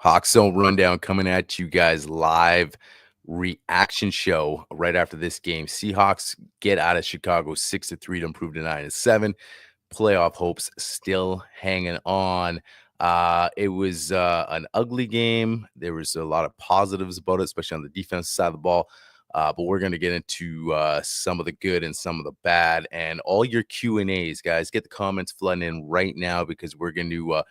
Hawks Zone Rundown coming at you guys live reaction show right after this game. Seahawks get out of Chicago 6-3 to improve to 9-7. Playoff hopes still hanging on. It was an ugly game. There was a lot of positives about it, especially on the defensive side of the ball. But we're going to get into some of the good and some of the bad, and all your Q&As, guys. Get the comments flooding in right now because we're going to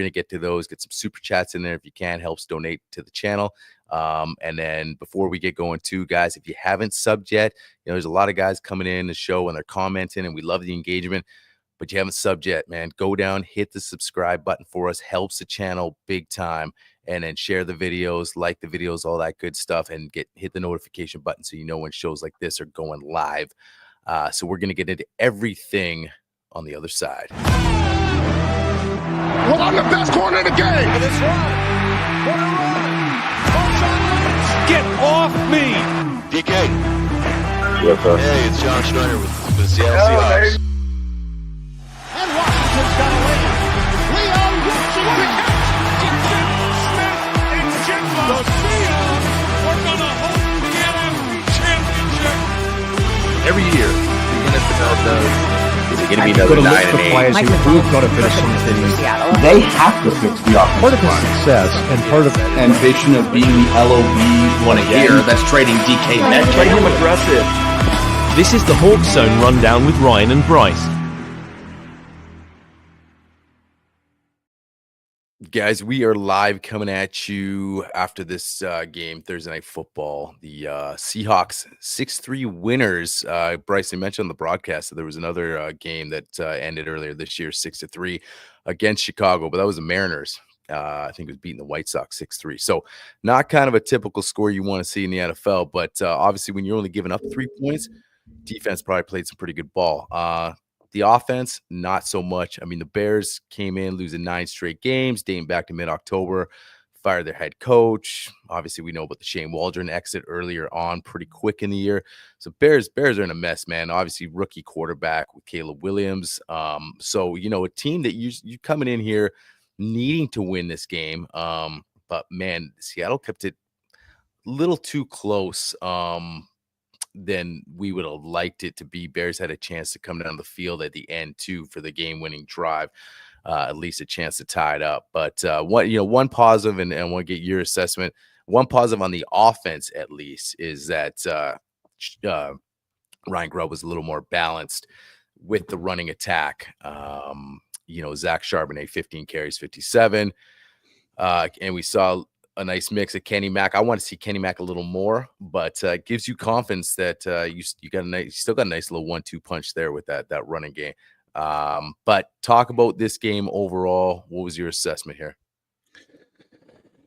get to those. Get some super chats in there if you can. Helps donate to the channel. And then before we get going too, guys, if you haven't subbed yet, there's a lot of guys coming in the show and they're commenting, and we love the engagement. But you haven't subbed yet, man, go down, hit the subscribe button for us. Helps the channel big time. And then share the videos, like the videos, all that good stuff, and hit the notification button so you know when shows like this are going live. So we're going to get into everything on the other side. Well, I'm the best corner in the game. For this run. What a run. Get off me. DK. Yes, sir. Hey, it's John Schneider with the Seattle Seahawks. And Washington's got a lead. Leo Wilson with the catch. The Seahawks are going to hold the NFC Championship. Every year, the NFL does. Is it going to be another 9-8? Who've got to finish something. They have to fix the offensive Part of his line. success and part of Ambition of being the LOB one again. That's trading DK Metcalf. Play him aggressive. This is the Hawks Zone Rundown with Ryan and Bryce. Guys, we are live coming at you after this game, Thursday Night Football. The Seahawks 6-3 winners. Bryce, you mentioned on the broadcast that there was another game that ended earlier this year, 6-3 against Chicago, but that was the Mariners. I think it was beating the White Sox 6-3. So not kind of a typical score you want to see in the NFL, but obviously when you're only giving up 3 points, defense probably played some pretty good ball. The offense, not so much. I mean, the Bears came in losing 9 straight games, dating back to mid-October, fired their head coach. Obviously, we know about the Shane Waldron exit earlier on, pretty quick in the year. So Bears are in a mess, man. Obviously, rookie quarterback with Caleb Williams. So, a team that you coming in here needing to win this game. But, man, Seattle kept it a little too close. Than we would have liked it to be. Bears had a chance to come down the field at the end too for the game-winning drive, at least a chance to tie it up. But one positive, and I want to get your assessment. One positive on the offense, at least, is that Ryan Grubb was a little more balanced with the running attack. Zach Charbonnet, 15 carries, 57, and we saw a nice mix of Kenny Mack. I want to see Kenny Mack a little more, but it gives you confidence that you still got a nice little 1-2 punch there with that running game. But talk about this game overall. What was your assessment here?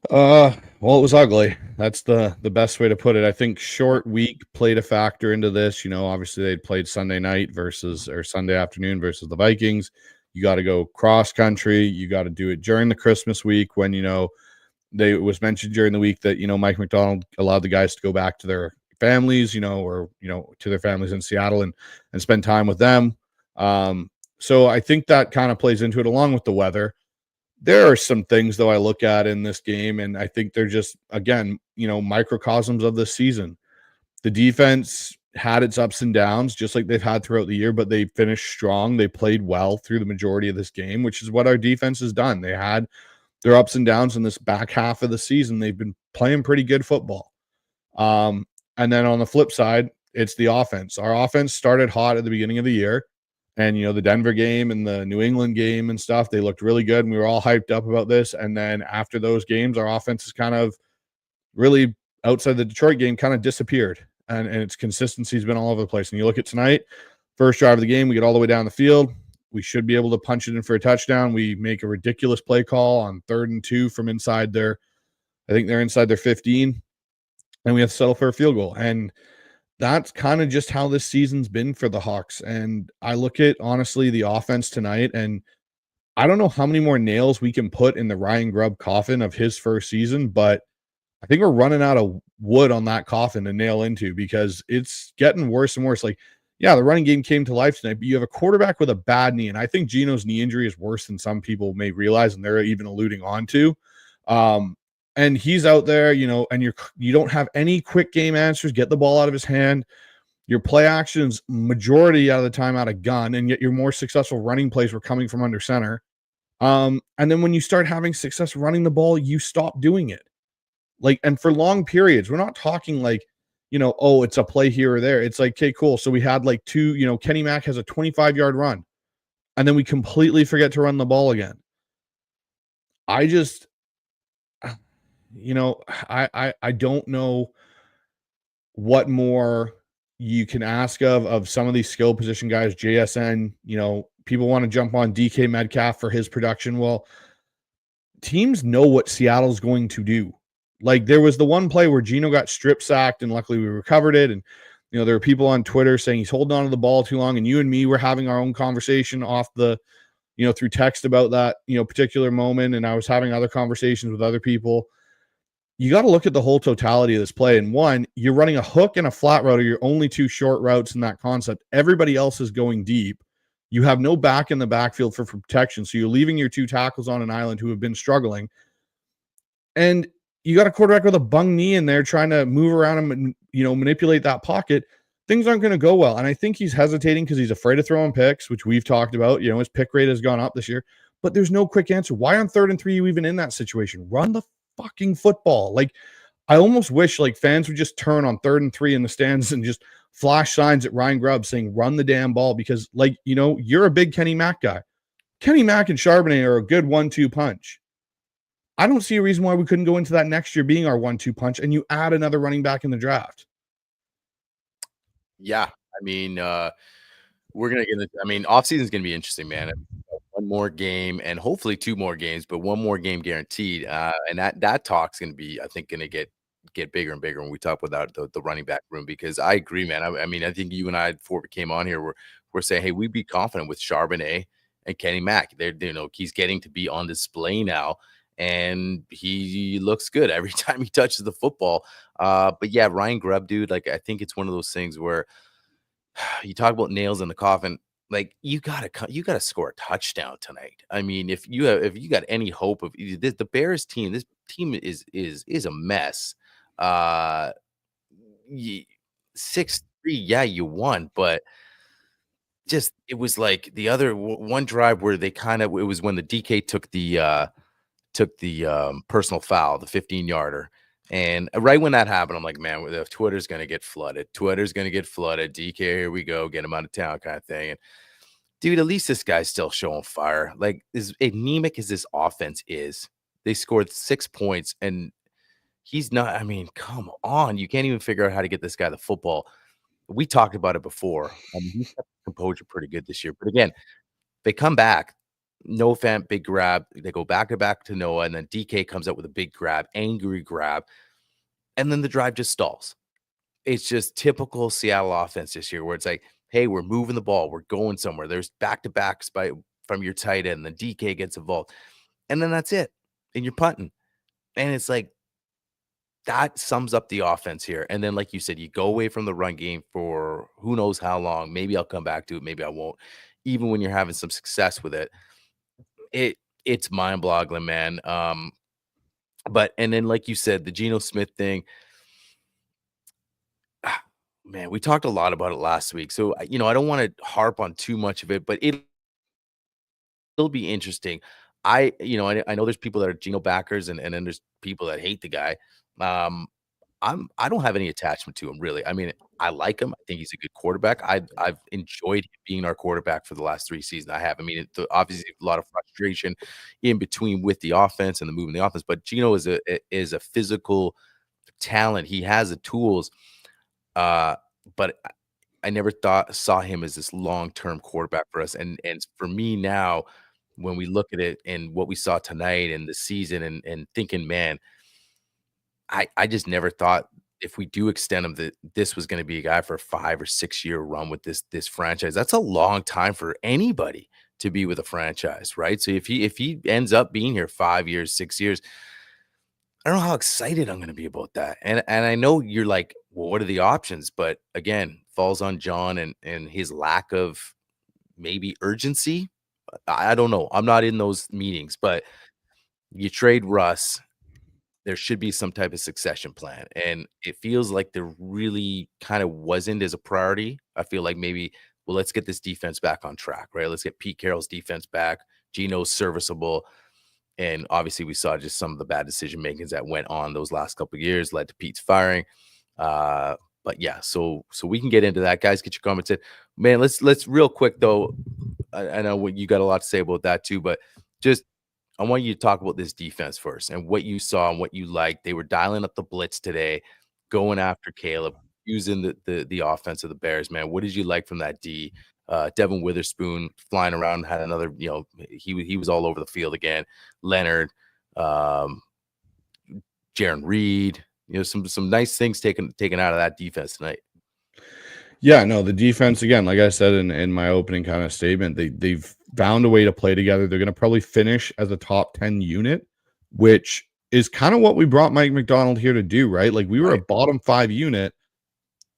Well, it was ugly. That's the best way to put it. I think short week played a factor into this. Obviously they'd played Sunday night or Sunday afternoon versus the Vikings. You got to go cross country. You got to do it during the Christmas week when, it was mentioned during the week that, Mike McDonald allowed the guys to go back to their families, or to their families in Seattle and spend time with them. So I think that kind of plays into it along with the weather. There are some things, though, I look at in this game, and I think they're just, again, microcosms of this season. The defense had its ups and downs, just like they've had throughout the year, but they finished strong. They played well through the majority of this game, which is what our defense has done. They had their ups and downs in this back half of the season. They've been playing pretty good football. And then on the flip side, it's the offense. Our offense started hot at the beginning of the year. And, the Denver game and the New England game and stuff, they looked really good. And we were all hyped up about this. And then after those games, our offense is kind of really outside the Detroit game kind of disappeared. And its consistency has been all over the place. And you look at tonight, first drive of the game, we get all the way down the field. We should be able to punch it in for a touchdown. We make a ridiculous play call on 3rd and 2 from inside I think they're inside their 15. And we have to settle for a field goal. And that's kind of just how this season's been for the Hawks. And I look at, honestly, the offense tonight, and I don't know how many more nails we can put in the Ryan Grubb coffin of his first season, but I think we're running out of wood on that coffin to nail into because it's getting worse and worse. Yeah, the running game came to life tonight, but you have a quarterback with a bad knee, and I think Geno's knee injury is worse than some people may realize, and they're even alluding on to. And he's out there, and you don't have any quick game answers, get the ball out of his hand. Your play actions majority out of the time out of gun, and yet your more successful running plays were coming from under center. And then when you start having success running the ball, you stop doing it. And for long periods, we're not talking like, oh, it's a play here or there. It's like, okay, cool. So we had like two, Kenny Mack has a 25-yard run, and then we completely forget to run the ball again. I just, I don't know what more you can ask of some of these skill position guys. JSN, people want to jump on DK Metcalf for his production. Well, teams know what Seattle's going to do. Like, there was the one play where Geno got strip sacked, and luckily we recovered it. And, there were people on Twitter saying he's holding on to the ball too long. And you and me were having our own conversation off the, through text about that, particular moment. And I was having other conversations with other people. You got to look at the whole totality of this play. And one, you're running a hook and a flat route, or your only two short routes in that concept. Everybody else is going deep. You have no back in the backfield for protection. So you're leaving your two tackles on an island who have been struggling. And you got a quarterback with a bung knee in there trying to move around and, manipulate that pocket. Things aren't going to go well. And I think he's hesitating because he's afraid of throwing picks, which we've talked about. His pick rate has gone up this year. But there's no quick answer. Why on 3rd and 3 are you even in that situation? Run the fucking football. Like, I almost wish fans would just turn on 3rd and 3 in the stands and just flash signs at Ryan Grubb saying run the damn ball, because you're a big Kenny Mack guy. Kenny Mack and Charbonnet are a good 1-2 punch. I don't see a reason why we couldn't go into that next year being our 1-2 punch, and you add another running back in the draft. Yeah, I mean, we're gonna get into, offseason is gonna be interesting, man. One more game and hopefully 2 more games, but 1 more game guaranteed. And that talk's gonna be, I think, gonna get bigger and bigger when we talk about the running back room, because I agree, man. I think you and I, before we came on here, we're saying, hey, we'd be confident with Charbonnet and Kenny Mack. He's getting to be on display now, and he looks good every time he touches the football. But yeah, Ryan Grubb, dude, I think it's one of those things where you talk about nails in the coffin. You gotta score a touchdown tonight. If you got any hope of the Bears team, this team is a mess. 6-3, yeah, you won, but just it was like the other one drive where it was when the DK took the personal foul, the 15-yarder. And right when that happened, I'm like, man, Twitter's going to get flooded. DK, here we go. Get him out of town kind of thing. And dude, at least this guy's still showing fire. As anemic as this offense is, they scored 6 points, and he's not, come on. You can't even figure out how to get this guy the football. We talked about it before. He's kept composure pretty good this year. But again, they come back. Noah Fant, big grab. They go back to Noah, and then DK comes up with a big grab, angry grab, and then the drive just stalls. It's just typical Seattle offense this year, where it's like, hey, we're moving the ball, we're going somewhere. There's back-to-backs from your tight end, the DK gets involved, and then that's it, and you're punting. And it's like, that sums up the offense here. And then, like you said, you go away from the run game for who knows how long. Maybe I'll come back to it, maybe I won't. Even when you're having some success with it, it's mind-boggling, man. And then, like you said, the Geno Smith thing, man, we talked a lot about it last week. So, I don't want to harp on too much of it, but it'll be interesting. I know there's people that are Geno backers, and then there's people that hate the guy. I don't have any attachment to him, really. I like him. I think he's a good quarterback. I've enjoyed him being our quarterback for the last 3 seasons. I have. Obviously a lot of frustration in between with the offense and the moving the offense, but Geno is a physical talent. He has the tools, but I never saw him as this long-term quarterback for us. And for me now, when we look at it and what we saw tonight and the season, and thinking, man, I just never thought, if we do extend him, that this was going to be a guy for a 5 or 6 year run with this franchise. That's a long time for anybody to be with a franchise, right? So if he ends up being here 5 years, 6 years, I don't know how excited I'm going to be about that. And I know you're like, well, what are the options? But again, falls on John and his lack of maybe urgency. I don't know. I'm not in those meetings, but you trade Russ. there should be some type of succession plan, and it feels like there really kind of wasn't as a priority. I feel like maybe, well, let's get this defense back on track, right? Let's get Pete Carroll's defense back. Gino's serviceable, and obviously we saw just some of the bad decision makings that went on those last couple of years led to Pete's firing. But yeah, so we can get into that, guys. Get your comments in, man. Let's real quick though. I know what you got a lot to say about that too, but just I want you to talk about this defense first and what you saw and what you liked. They were dialing up the blitz today, going after Caleb, using the offense of the Bears, man. What did you like from that D? Devin Witherspoon flying around, had another, he was all over the field again. Leonard, Jaron Reed, some nice things taken out of that defense tonight. Yeah, no, the defense, again, like I said in my opening kind of statement, they've found a way to play together. They're going to probably finish as a top 10 unit, which is kind of what we brought Mike Macdonald here to do, right? Like we were a bottom 5 unit.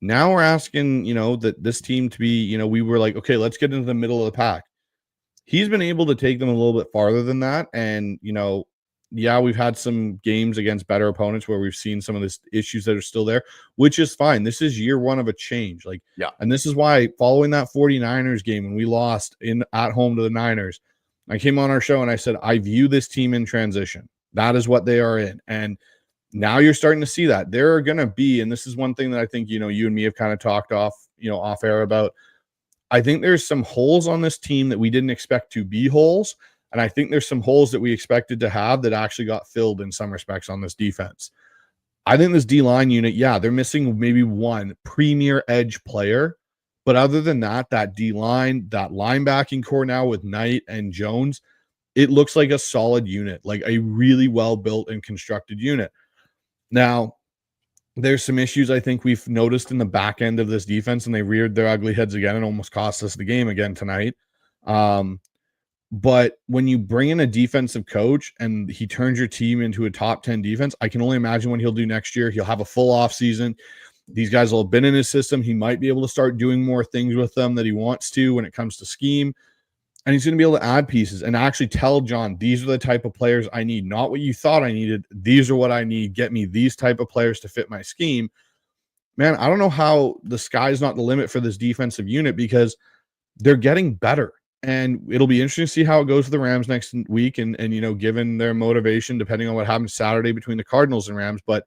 Now we're asking, that this team to be, we were like, okay, let's get into the middle of the pack. He's been able to take them a little bit farther than that. And, yeah, we've had some games against better opponents where we've seen some of the issues that are still there, which is fine. This is year one of a change. And this is why following that 49ers game when we lost at home to the Niners, I came on our show and I said, I view this team in transition. That is what they are in. And now you're starting to see that there are going to be, and this is one thing that I think, you and me have kind of talked off air about. I think there's some holes on this team that we didn't expect to be holes. And I think there's some holes that we expected to have that actually got filled in some respects on this defense. I think this D-line unit, yeah, they're missing maybe one premier edge player. But other than that D-line, that linebacking core now with Knight and Jones, it looks like a solid unit, like a really well-built and constructed unit. Now, there's some issues I think we've noticed in the back end of this defense, and they reared their ugly heads again and almost cost us the game again tonight. But when you bring in a defensive coach and he turns your team into a top 10 defense, I can only imagine what he'll do next year. He'll have a full off season. These guys will have been in his system. He might be able to start doing more things with them that he wants to when it comes to scheme. And he's going to be able to add pieces and actually tell John, these are the type of players I need, not what you thought I needed. These are what I need. Get me these type of players to fit my scheme. Man, I don't know how the sky's not the limit for this defensive unit because they're getting better. And it'll be interesting to see how it goes for the Rams next week and given their motivation, depending on what happens Saturday between the Cardinals and Rams. But,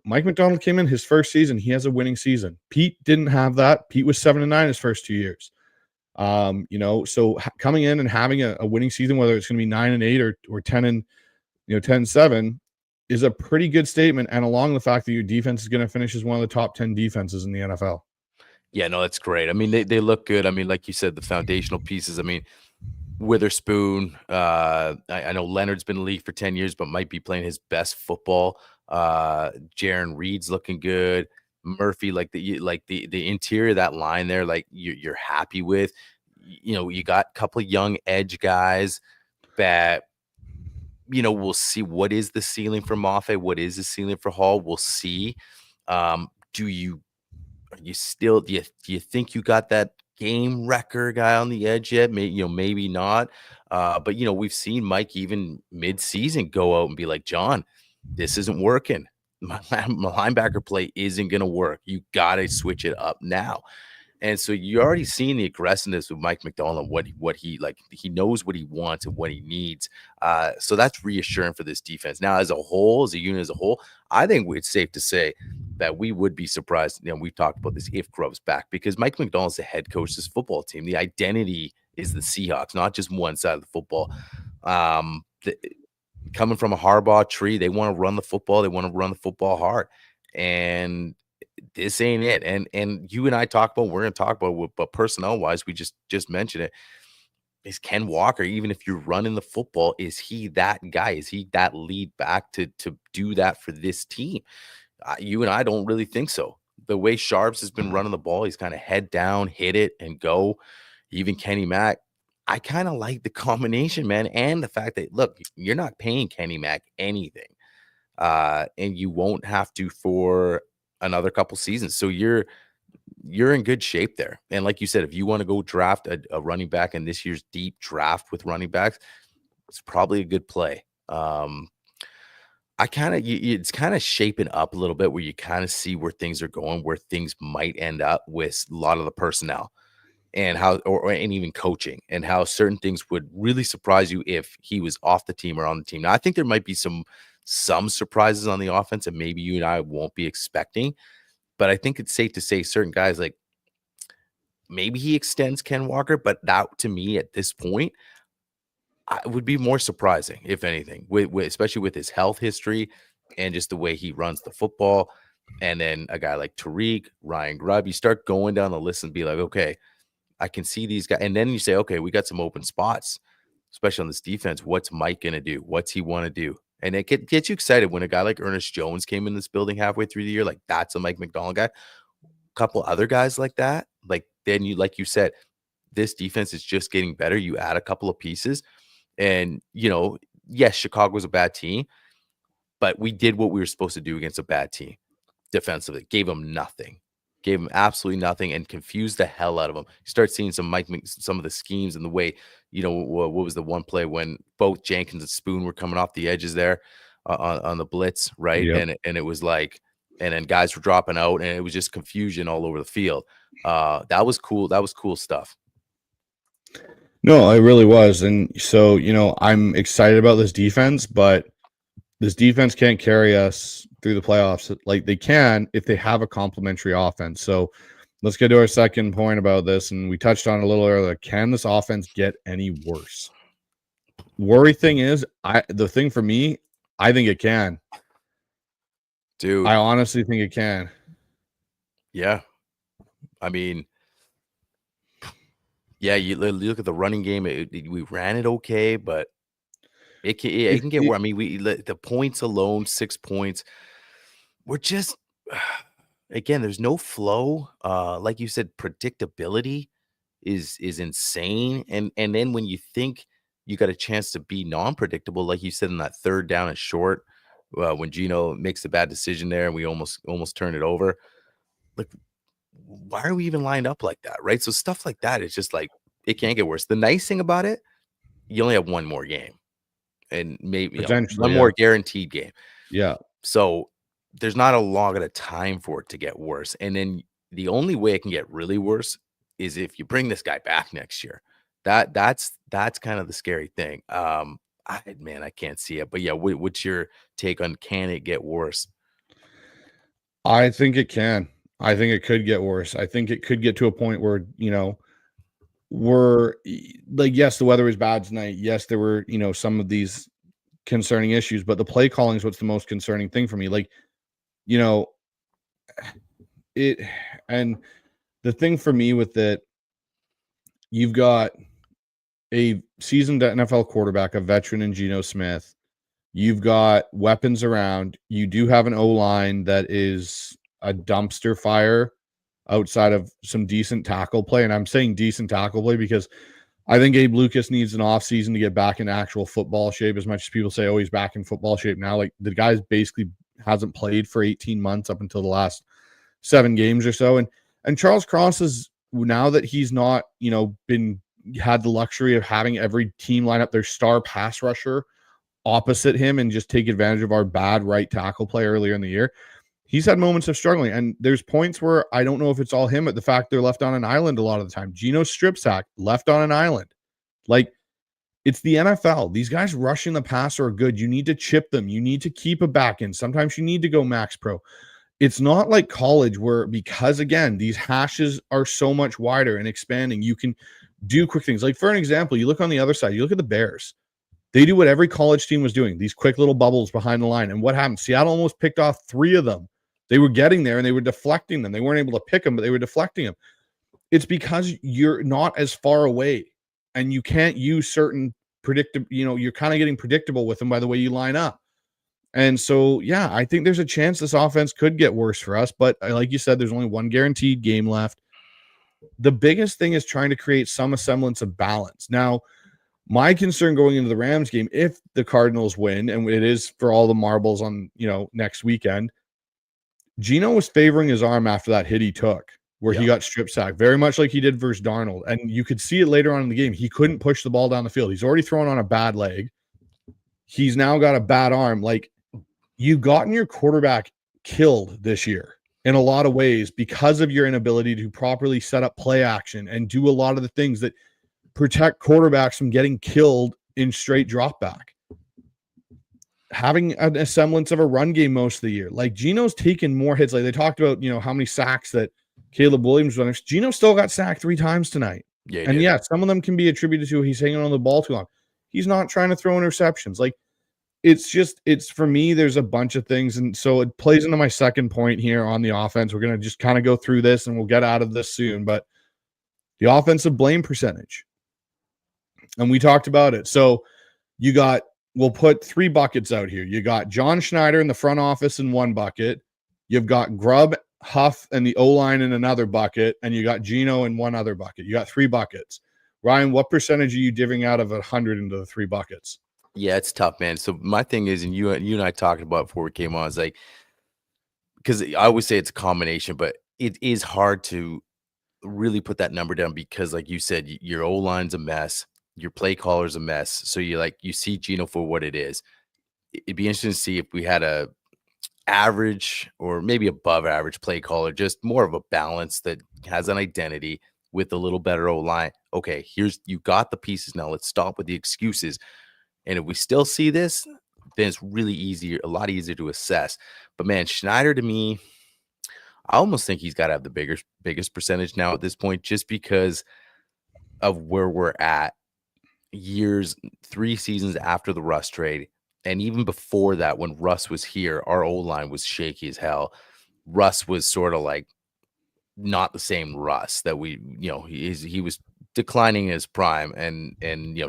Mike Macdonald came in his first season. He has a winning season. Pete didn't have that. Pete was 7-9 his first 2 years. So coming in and having a winning season, whether it's going to be 9-8 or 10-7 is a pretty good statement. And along the fact that your defense is going to finish as one of the top 10 defenses in the NFL. Yeah, no, that's great. I mean, they look good. I mean, like you said, the foundational pieces. I mean, Witherspoon. I know Leonard's been in the league for 10 years, but might be playing his best football. Jaron Reed's looking good. Murphy, like the interior of that line there, like you're happy with. You got a couple of young edge guys that we'll see what is the ceiling for Mafe, what is the ceiling for Hall. We'll see. Do you think you got that game wrecker guy on the edge yet? Maybe not. But we've seen Mike even mid-season go out and be like, John, this isn't working. My linebacker play isn't going to work. You got to switch it up now. And so you're already seeing the aggressiveness with Mike Macdonald, what he like. He knows what he wants and what he needs. So that's reassuring for this defense. Now, as a whole, as a unit as a whole, I think it's safe to say that we would be surprised. We've talked about this if Grubb's back because Mike Macdonald's the head coach of this football team. The identity is the Seahawks, not just one side of the football. Coming from a Harbaugh tree, they want to run the football. They want to run the football hard. And this ain't it. And you and I talk about, we're going to talk about, but personnel wise, we just mentioned it. Is Ken Walker, even if you're running the football, is he that guy? Is he that lead back to do that for this team? You and I don't really think so. The way Sharps has been running the ball, he's kind of head down, hit it and go. Even Kenny Mack, I kind of like the combination, man. And the fact that, look, you're not paying Kenny Mack anything. And you won't have to for another couple seasons. So you're in good shape there. And like you said, if you want to go draft a running back in this year's deep draft with running backs, it's probably a good play. it's kind of shaping up a little bit where you kind of see where things are going, where things might end up with a lot of the personnel and how, and even coaching, and how certain things would really surprise you if he was off the team or on the team. Now, I think there might be some surprises on the offense, and maybe you and I won't be expecting, but I think it's safe to say certain guys, like maybe he extends Ken Walker, but that to me at this point, would be more surprising, if anything, especially with his health history and just the way he runs the football. And then a guy like Tariq, Ryan Grubb, you start going down the list and be like, okay, I can see these guys. And then you say, okay, we got some open spots, especially on this defense. What's Mike going to do? What's he want to do? And it gets you excited when a guy like Ernest Jones came in this building halfway through the year. Like, that's a Mike McDonald guy. A couple other guys like that. Like, then like you said, this defense is just getting better. You add a couple of pieces. And, yes, Chicago was a bad team, but we did what we were supposed to do against a bad team defensively. Gave them nothing. Gave them absolutely nothing and confused the hell out of them. You start seeing some of the schemes and the way, what was the one play when both Jenkins and Spoon were coming off the edges there on the blitz, right? Yep. And it was like, and then guys were dropping out, and it was just confusion all over the field. That was cool. That was cool stuff. No, it really was. And so, I'm excited about this defense, but this defense can't carry us through the playoffs like they can if they have a complementary offense. So let's get to our second point about this. And we touched on it a little earlier. Can this offense get any worse? Worry thing is, the thing for me, I think it can. Dude. I honestly think it can. Yeah. I mean, yeah, you look at the running game. We ran it okay, but it can get worse. I mean, the points alone, 6 points. We're just, again, there's no flow. Like you said, predictability is insane. And then when you think you got a chance to be non-predictable, like you said, in that third down and short, when Gino makes a bad decision there and we almost turn it over, like, why are we even lined up like that, right? So stuff like that is just like, it can't get worse. The nice thing about it, you only have one more game, and maybe one more guaranteed game. Yeah. So there's not a lot of time for it to get worse. And then the only way it can get really worse is if you bring this guy back next year. That's kind of the scary thing. I can't see it. But yeah, what's your take on, can it get worse? I think it can. I think it could get worse. I think it could get to a point where, we're like, yes, the weather was bad tonight. Yes, there were, some of these concerning issues, but the play calling is what's the most concerning thing for me. Like, and the thing for me with it, you've got a seasoned NFL quarterback, a veteran in Geno Smith. You've got weapons around. You do have an O-line that is a dumpster fire outside of some decent tackle play. And I'm saying decent tackle play because I think Abe Lucas needs an offseason to get back in actual football shape. As much as people say, oh, he's back in football shape now. Like, the guy's basically hasn't played for 18 months up until the last 7 games or so. And Charles Cross is, now that he's not, had the luxury of having every team line up their star pass rusher opposite him and just take advantage of our bad right tackle play earlier in the year. He's had moments of struggling, and there's points where I don't know if it's all him, but the fact they're left on an island a lot of the time. Geno strip sack, left on an island. Like, it's the NFL. These guys rushing the passer are good. You need to chip them. You need to keep a back in. Sometimes you need to go max pro. It's not like college where, because again, these hashes are so much wider and expanding, you can do quick things. Like, for an example, you look on the other side, you look at the Bears. They do what every college team was doing, these quick little bubbles behind the line. And what happened? Seattle almost picked off 3 of them. They were getting there and they were deflecting them. They weren't able to pick them, but they were deflecting them. It's because you're not as far away and you can't use certain predictable, you're kind of getting predictable with them by the way you line up. And so, yeah, I think there's a chance this offense could get worse for us. But like you said, there's only one guaranteed game left. The biggest thing is trying to create some semblance of balance. Now, my concern going into the Rams game, if the Cardinals win, and it is for all the marbles on, next weekend, Geno was favoring his arm after that hit he took where he got strip sacked, very much like he did versus Darnold. And you could see it later on in the game. He couldn't push the ball down the field. He's already thrown on a bad leg. He's now got a bad arm. Like, you've gotten your quarterback killed this year in a lot of ways because of your inability to properly set up play action and do a lot of the things that protect quarterbacks from getting killed in straight drop back. Having a semblance of a run game most of the year. Like Geno's taken more hits. Like they talked about, how many sacks that Caleb Williams runners. Geno still got sacked 3 times tonight. Yeah, and yeah, some of them can be attributed to he's hanging on the ball too long. He's not trying to throw interceptions. Like it's for me, there's a bunch of things. And so it plays into my second point here on the offense. We're going to just kind of go through this and we'll get out of this soon. But the offensive blame percentage. And we talked about it. So we'll put 3 buckets out here. You got John Schneider in the front office in one bucket. You've got Grubb, Huff, and the O-line in another bucket. And you got Geno in one other bucket. You got 3 buckets. Ryan, what percentage are you divvying out of 100 into the 3 buckets? Yeah, it's tough, man. So my thing is, and you and I talked about before we came on, is like, because I always say it's a combination, but it is hard to really put that number down because, like you said, your O-line's a mess, your play caller's a mess. So you see Geno for what it is. It'd be interesting to see if we had a average or maybe above average play caller, just more of a balance that has an identity with a little better O-line. Okay, you got the pieces now. Let's stop with the excuses. And if we still see this, then it's really a lot easier to assess. But man, Schneider to me, I almost think he's got to have the biggest percentage now at this point, just because of where we're at 3 seasons after the Russ trade. And even before that, when Russ was here, our O-line was shaky as hell. Russ was sort of like not the same Russ that he was declining his prime, and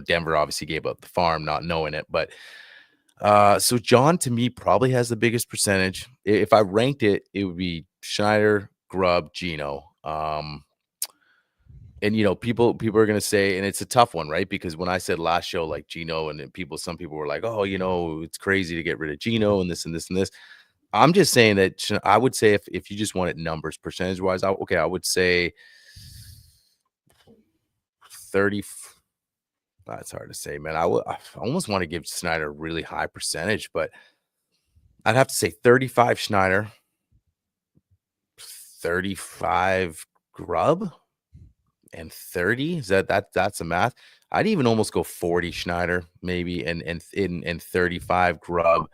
Denver obviously gave up the farm not knowing it. But so John to me probably has the biggest percentage. If I ranked it, it would be Schneider, Grubb, Geno. And people are gonna say, and it's a tough one, right? Because when I said last show like Geno, and some people were like, oh, it's crazy to get rid of Geno and this and this and this. I'm just saying that I would say if you just wanted numbers percentage wise, I would say 30. That's hard to say, man. I almost want to give Schneider a really high percentage, but I'd have to say 35 Schneider, 35 Grubb, and 30. Is that's a math? I'd even almost go 40 Schneider, maybe, and 35 Grubb,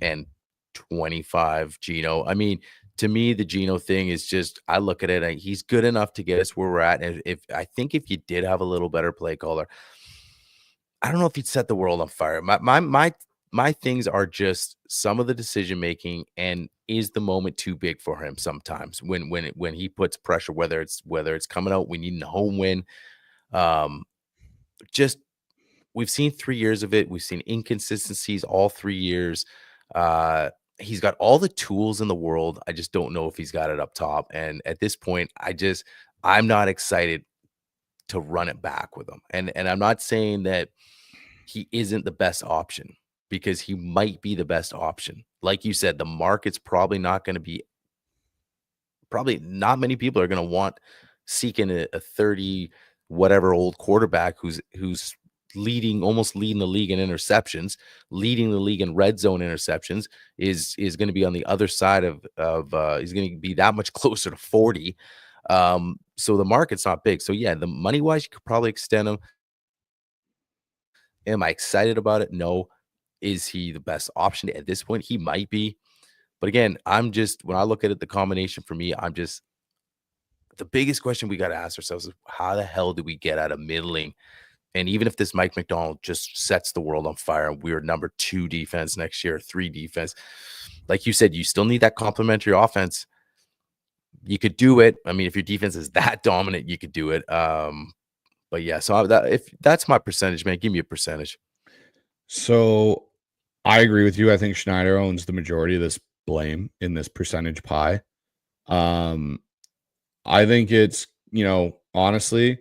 and 25 Geno. I mean, to me, the Geno thing is just, I look at it, he's good enough to get us where we're at. And if you did have a little better play caller, I don't know if he'd set the world on fire. My things are just some of the decision making, and is the moment too big for him sometimes when he puts pressure, whether it's coming out, we need a home win. Just we've seen 3 years of it. We've seen inconsistencies all 3 years. He's got all the tools in the world. I just don't know if he's got it up top. And at this point, I'm not excited to run it back with him. And I'm not saying that he isn't the best option, because he might be the best option. Like you said, the market's probably not many people are going to want seeking a 30 whatever old quarterback who's almost leading the league in interceptions, leading the league in red zone interceptions, is going to be on the other side of he's going to be that much closer to 40. So the market's not big. So yeah, the money wise, you could probably extend him. Am I excited about it? No. Is he the best option at this point? He might be. But again, when I look at it, the combination for me, the biggest question we got to ask ourselves is, how the hell do we get out of middling? And even if this Mike Macdonald just sets the world on fire and we're number 2 defense next year, 3 defense, like you said, you still need that complementary offense. You could do it. I mean, if your defense is that dominant, you could do it. But yeah, so if that's my percentage, man, give me a percentage. So I agree with you. I think Schneider owns the majority of this blame in this percentage pie. I think it's, honestly,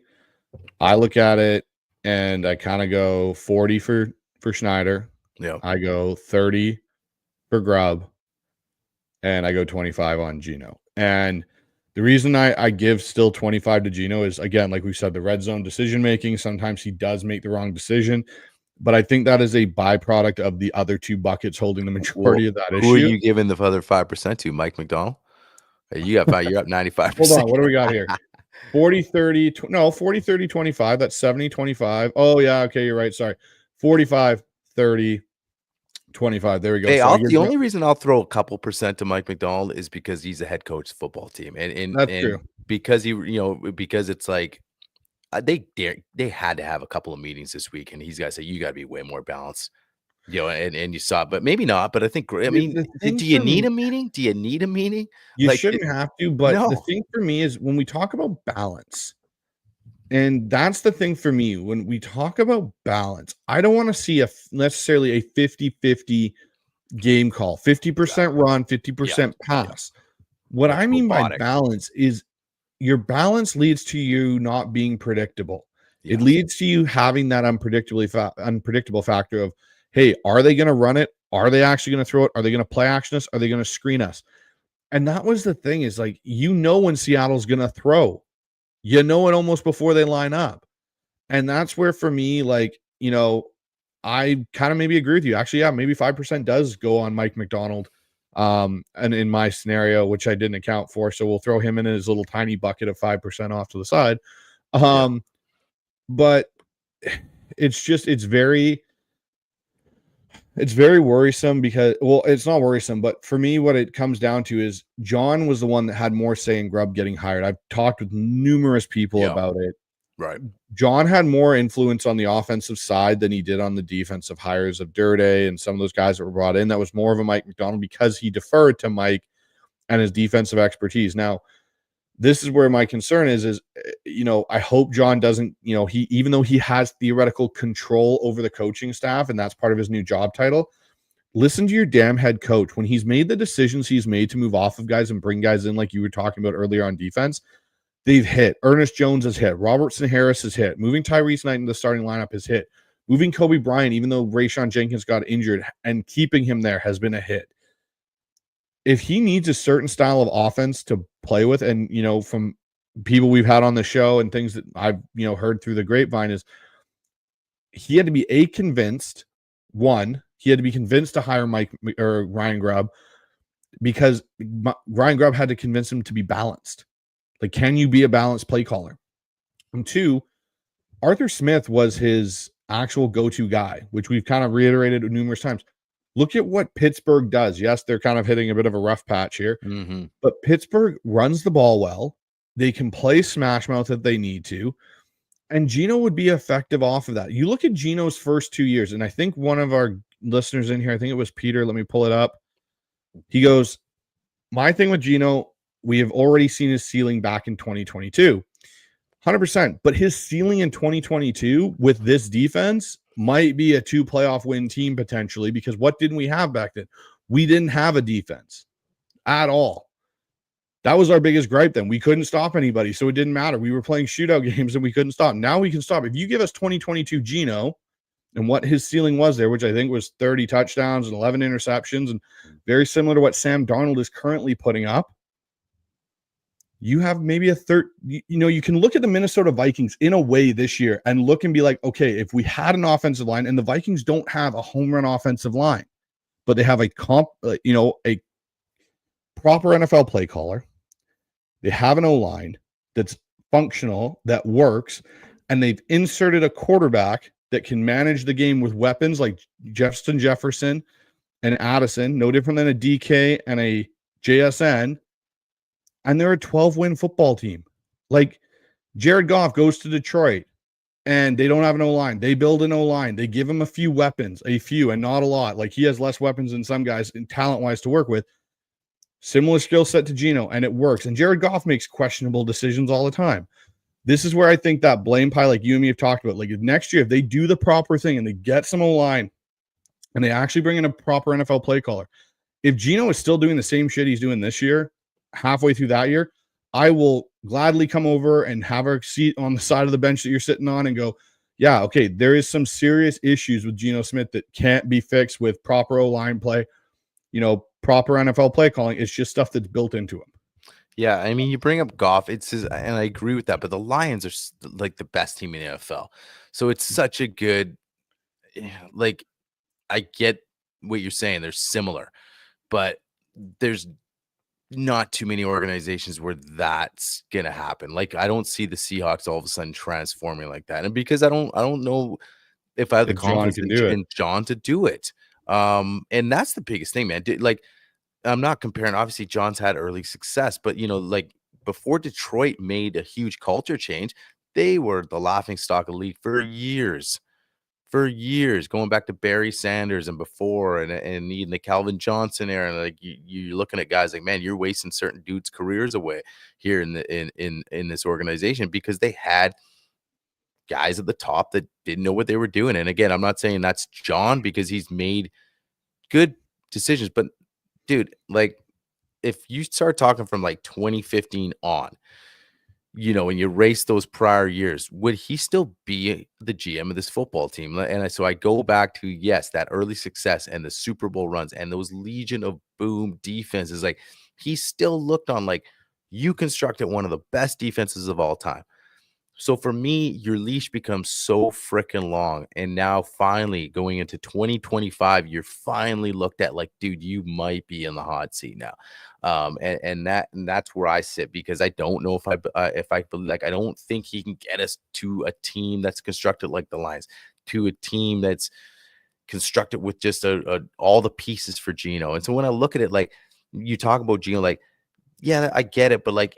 I look at it and I kind of go 40 for Schneider. Yeah. I go 30 for Grubb, and I go 25 on Geno. And the reason I give still 25 to Geno is, again, like we said, the red zone decision making. Sometimes he does make the wrong decision. But I think that is a byproduct of the other two buckets holding the majority of that issue. Who are you giving the other 5% to? Mike McDonald? Hey, you're up 95%. Hold on, what do we got here? 40, 30, 40, 25. That's 70, 25. Oh, yeah, okay, you're right. Sorry. 45, 30, 25. There we go. Hey, So the only reason I'll throw a couple percent to Mike McDonald is because he's a head coach of the football team. And that's true. Because because it's like they had to have a couple of meetings this week, and he's got to say, you got to be way more balanced. And you saw it, but maybe not. But I think, I mean, do you need a meeting? Do you need a meeting? You shouldn't have to. But the thing for me is when we talk about balance, and that's the thing for me, when we talk about balance, I don't want to see necessarily a 50-50 game call, 50% run, 50% pass. What I mean by balance is your balance leads to you not being predictable. It leads to you having that unpredictable factor of, hey, are they going to run it? Are they actually going to throw it? Are they going to play action us? Are they going to screen us? And that was the thing is like, when Seattle's going to throw, it almost before they line up. And that's where for me, like, I kind of maybe agree with you. Actually, yeah, maybe 5% does go on Mike McDonald. And in my scenario, which I didn't account for. So we'll throw him in his little tiny bucket of 5% off to the side. But it's very worrisome because, well, it's not worrisome, but for me, what it comes down to is John was the one that had more say in Grubb getting hired. I've talked with numerous people about it. Right. John had more influence on the offensive side than he did on the defensive hires of Durde and some of those guys that were brought in. That was more of a Mike McDonald because he deferred to Mike and his defensive expertise. Now, this is where my concern is, I hope John doesn't, even though he has theoretical control over the coaching staff, and that's part of his new job title, listen to your damn head coach. When he's made the decisions he's made to move off of guys and bring guys in, like you were talking about earlier on defense, they've hit. Ernest Jones has hit. Robertson Harris has hit. Moving Tyrese Knight into the starting lineup has hit. Moving Kobe Bryant, even though Rayshon Jenkins got injured, and keeping him there has been a hit. If he needs a certain style of offense to play with, and, from people we've had on the show and things that I've, heard through the grapevine, is he had to be convinced. One, he had to be convinced to hire Ryan Grubb, because Ryan Grubb had to convince him to be balanced. Like, can you be a balanced play caller? And two, Arthur Smith was his actual go-to guy, which we've kind of reiterated numerous times. Look at what Pittsburgh does. Yes, they're kind of hitting a bit of a rough patch here, but Pittsburgh runs the ball well. They can play smash mouth if they need to, and Geno would be effective off of that. You look at Geno's first 2 years, and I think one of our listeners in here, I think it was Peter, let me pull it up. He goes, my thing with Geno, we have already seen his ceiling back in 2022. 100%. But his ceiling in 2022 with this defense might be a 2 playoff win team potentially, because what didn't we have back then? We didn't have a defense at all. That was our biggest gripe then. We couldn't stop anybody, so it didn't matter. We were playing shootout games and we couldn't stop. Now we can stop. If you give us 2022 Geno and what his ceiling was there, which I think was 30 touchdowns and 11 interceptions, and very similar to what Sam Darnold is currently putting up, you have maybe a third, you can look at the Minnesota Vikings in a way this year and look and be like, okay, if we had an offensive line, and the Vikings don't have a home run offensive line, but they have a proper NFL play caller. They have an O-line that's functional, that works, and they've inserted a quarterback that can manage the game with weapons like Justin Jefferson and Addison, no different than a DK and a JSN. And they're a 12-win football team. Like, Jared Goff goes to Detroit, and they don't have an O-line. They build an O-line. They give him a few weapons, and not a lot. Like, he has less weapons than some guys talent-wise to work with. Similar skill set to Geno, and it works. And Jared Goff makes questionable decisions all the time. This is where I think that blame pile, like you and me have talked about, like if next year, if they do the proper thing and they get some O-line and they actually bring in a proper NFL play caller, if Geno is still doing the same shit he's doing this year, halfway through that year, I will gladly come over and have a seat on the side of the bench that you're sitting on and go, yeah, okay, there is some serious issues with Geno Smith that can't be fixed with proper O-line play, proper NFL play calling. It's just stuff that's built into him. Yeah, I mean, you bring up Goff, and I agree with that, but the Lions are like the best team in the NFL. So it's such a good, like, I get what you're saying. They're similar, but there's not too many organizations where that's gonna happen. Like, I don't see the Seahawks all of a sudden transforming like that, and because I don't know if I have the If John confidence can do it. in John to do it. And that's the biggest thing, man. Like, I'm not comparing. Obviously, John's had early success, but like before Detroit made a huge culture change, they were the laughing stock of the league for years, going back to Barry Sanders and before, and even the Calvin Johnson era. And like you're looking at guys like, man, you're wasting certain dudes' careers away here in this organization because they had guys at the top that didn't know what they were doing. And again, I'm not saying that's John because he's made good decisions, but dude, like if you start talking from like 2015 on, and you race those prior years, would he still be the GM of this football team? And so I go back to, yes, that early success and the Super Bowl runs and those Legion of Boom defenses. Like, he still looked on like, you constructed one of the best defenses of all time. So for me, your leash becomes so freaking long. And now finally going into 2025, you're finally looked at like, dude, you might be in the hot seat now. And that's where I sit, because I don't know if I believe, like, I don't think he can get us to a team that's constructed like the Lions, to a team that's constructed with just all the pieces for Geno. And so when I look at it, like you talk about Geno, like, yeah, I get it, but like,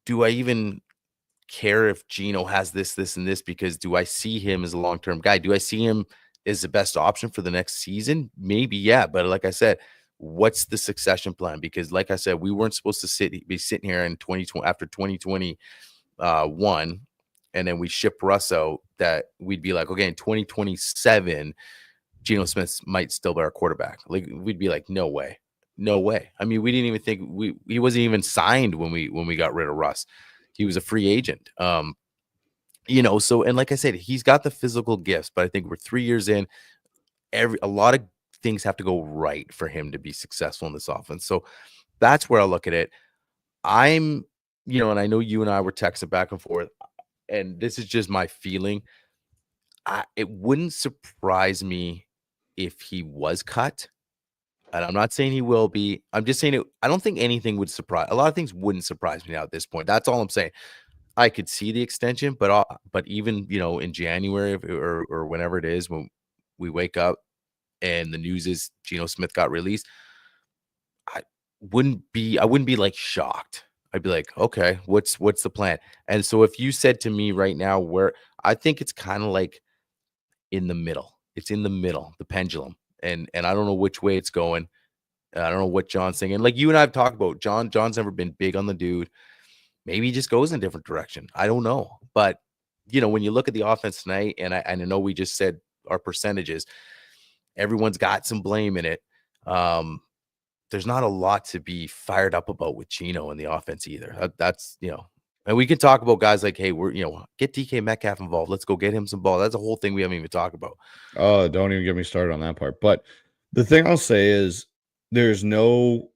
do I even care if Geno has this, and this? Because do I see him as a long-term guy? Do I see him as the best option for the next season? Maybe, yeah. But like I said, what's the succession plan? Because like I said, we weren't supposed to be sitting here in 2020 after 2021, and then we ship Russ out, that we'd be like, okay, in 2027, Geno Smith might still be our quarterback. Like, we'd be like, no way. No way. I mean, we didn't even think he wasn't even signed when we got rid of Russ. He was a free agent. So, and like I said, he's got the physical gifts, but I think we're 3 years in. A lot of things have to go right for him to be successful in this offense. So that's where I look at it. And I know you and I were texting back and forth, and this is just my feeling. It wouldn't surprise me if he was cut. And I'm not saying he will be. I'm just saying I don't think anything would surprise. A lot of things wouldn't surprise me now at this point. That's all I'm saying. I could see the extension, but even in January or whenever it is when we wake up and the news is Geno Smith got released, I wouldn't be like shocked. I'd be like, okay, what's the plan? And so if you said to me right now, where I think it's kind of like in the middle, it's in the middle, the pendulum. And I don't know which way it's going. I don't know what John's thinking. Like you and I have talked about, John's never been big on the dude. Maybe he just goes in a different direction. I don't know. But, when you look at the offense tonight, and I know we just said our percentages, everyone's got some blame in it. There's not a lot to be fired up about with Geno in the offense either. That's, and we can talk about guys like, hey, we're, get DK Metcalf involved. Let's go get him some ball. That's a whole thing we haven't even talked about. Oh, don't even get me started on that part. But the thing I'll say is there's two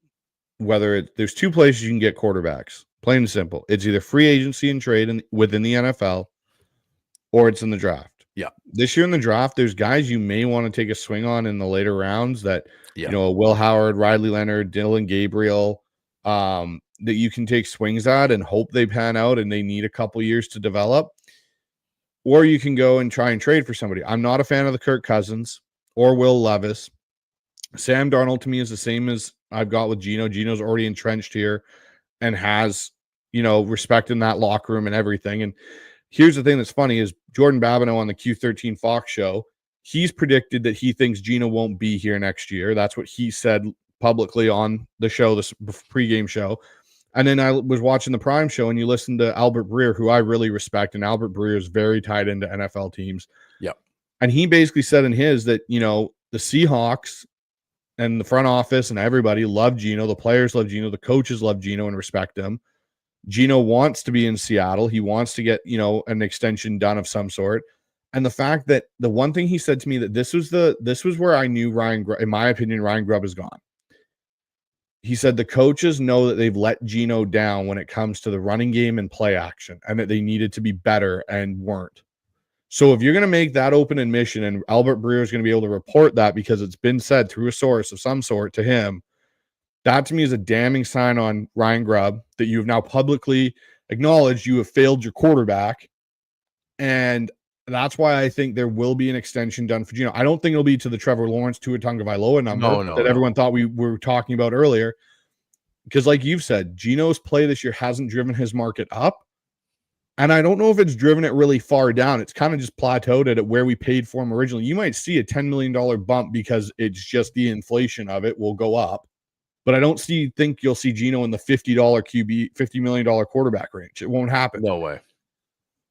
places you can get quarterbacks, plain and simple. It's either free agency and trade within the NFL, or it's in the draft. Yeah. This year in the draft, there's guys you may want to take a swing on in the later rounds that, Will Howard, Riley Leonard, Dylan Gabriel, that you can take swings at and hope they pan out and they need a couple years to develop. Or you can go and try and trade for somebody. I'm not a fan of the Kirk Cousins or Will Levis. Sam Darnold to me is the same as I've got with Geno. Geno's already entrenched here and has, respect in that locker room and everything. And here's the thing that's funny is Jordan Babineau on the Q13 Fox show, he's predicted that he thinks Geno won't be here next year. That's what he said publicly on the show, this pregame show. And then I was watching the Prime show, and you listened to Albert Breer, who I really respect, and Albert Breer is very tied into NFL teams. Yep. And he basically said in his that, the Seahawks and the front office and everybody love Geno. The players love Geno. The coaches love Geno and respect him. Geno wants to be in Seattle. He wants to get, an extension done of some sort. And the fact that the one thing he said to me that this was where I knew in my opinion, Ryan Grubb is gone. He said the coaches know that they've let Geno down when it comes to the running game and play action, and that they needed to be better and weren't. So if you're going to make that open admission, and Albert Breer is going to be able to report that because it's been said through a source of some sort to him, that to me is a damning sign on Ryan Grubb that you have now publicly acknowledged you have failed your quarterback. And that's why I think there will be an extension done for Geno. I don't think it'll be to the Trevor Lawrence, Tua Tagovailoa number that everyone thought we were talking about earlier. Because like you've said, Geno's play this year hasn't driven his market up. And I don't know if it's driven it really far down. It's kind of just plateaued at where we paid for him originally. You might see a $10 million bump because it's just the inflation of it will go up. But I don't think you'll see Geno in the $50 QB, $50 million quarterback range. It won't happen. No way.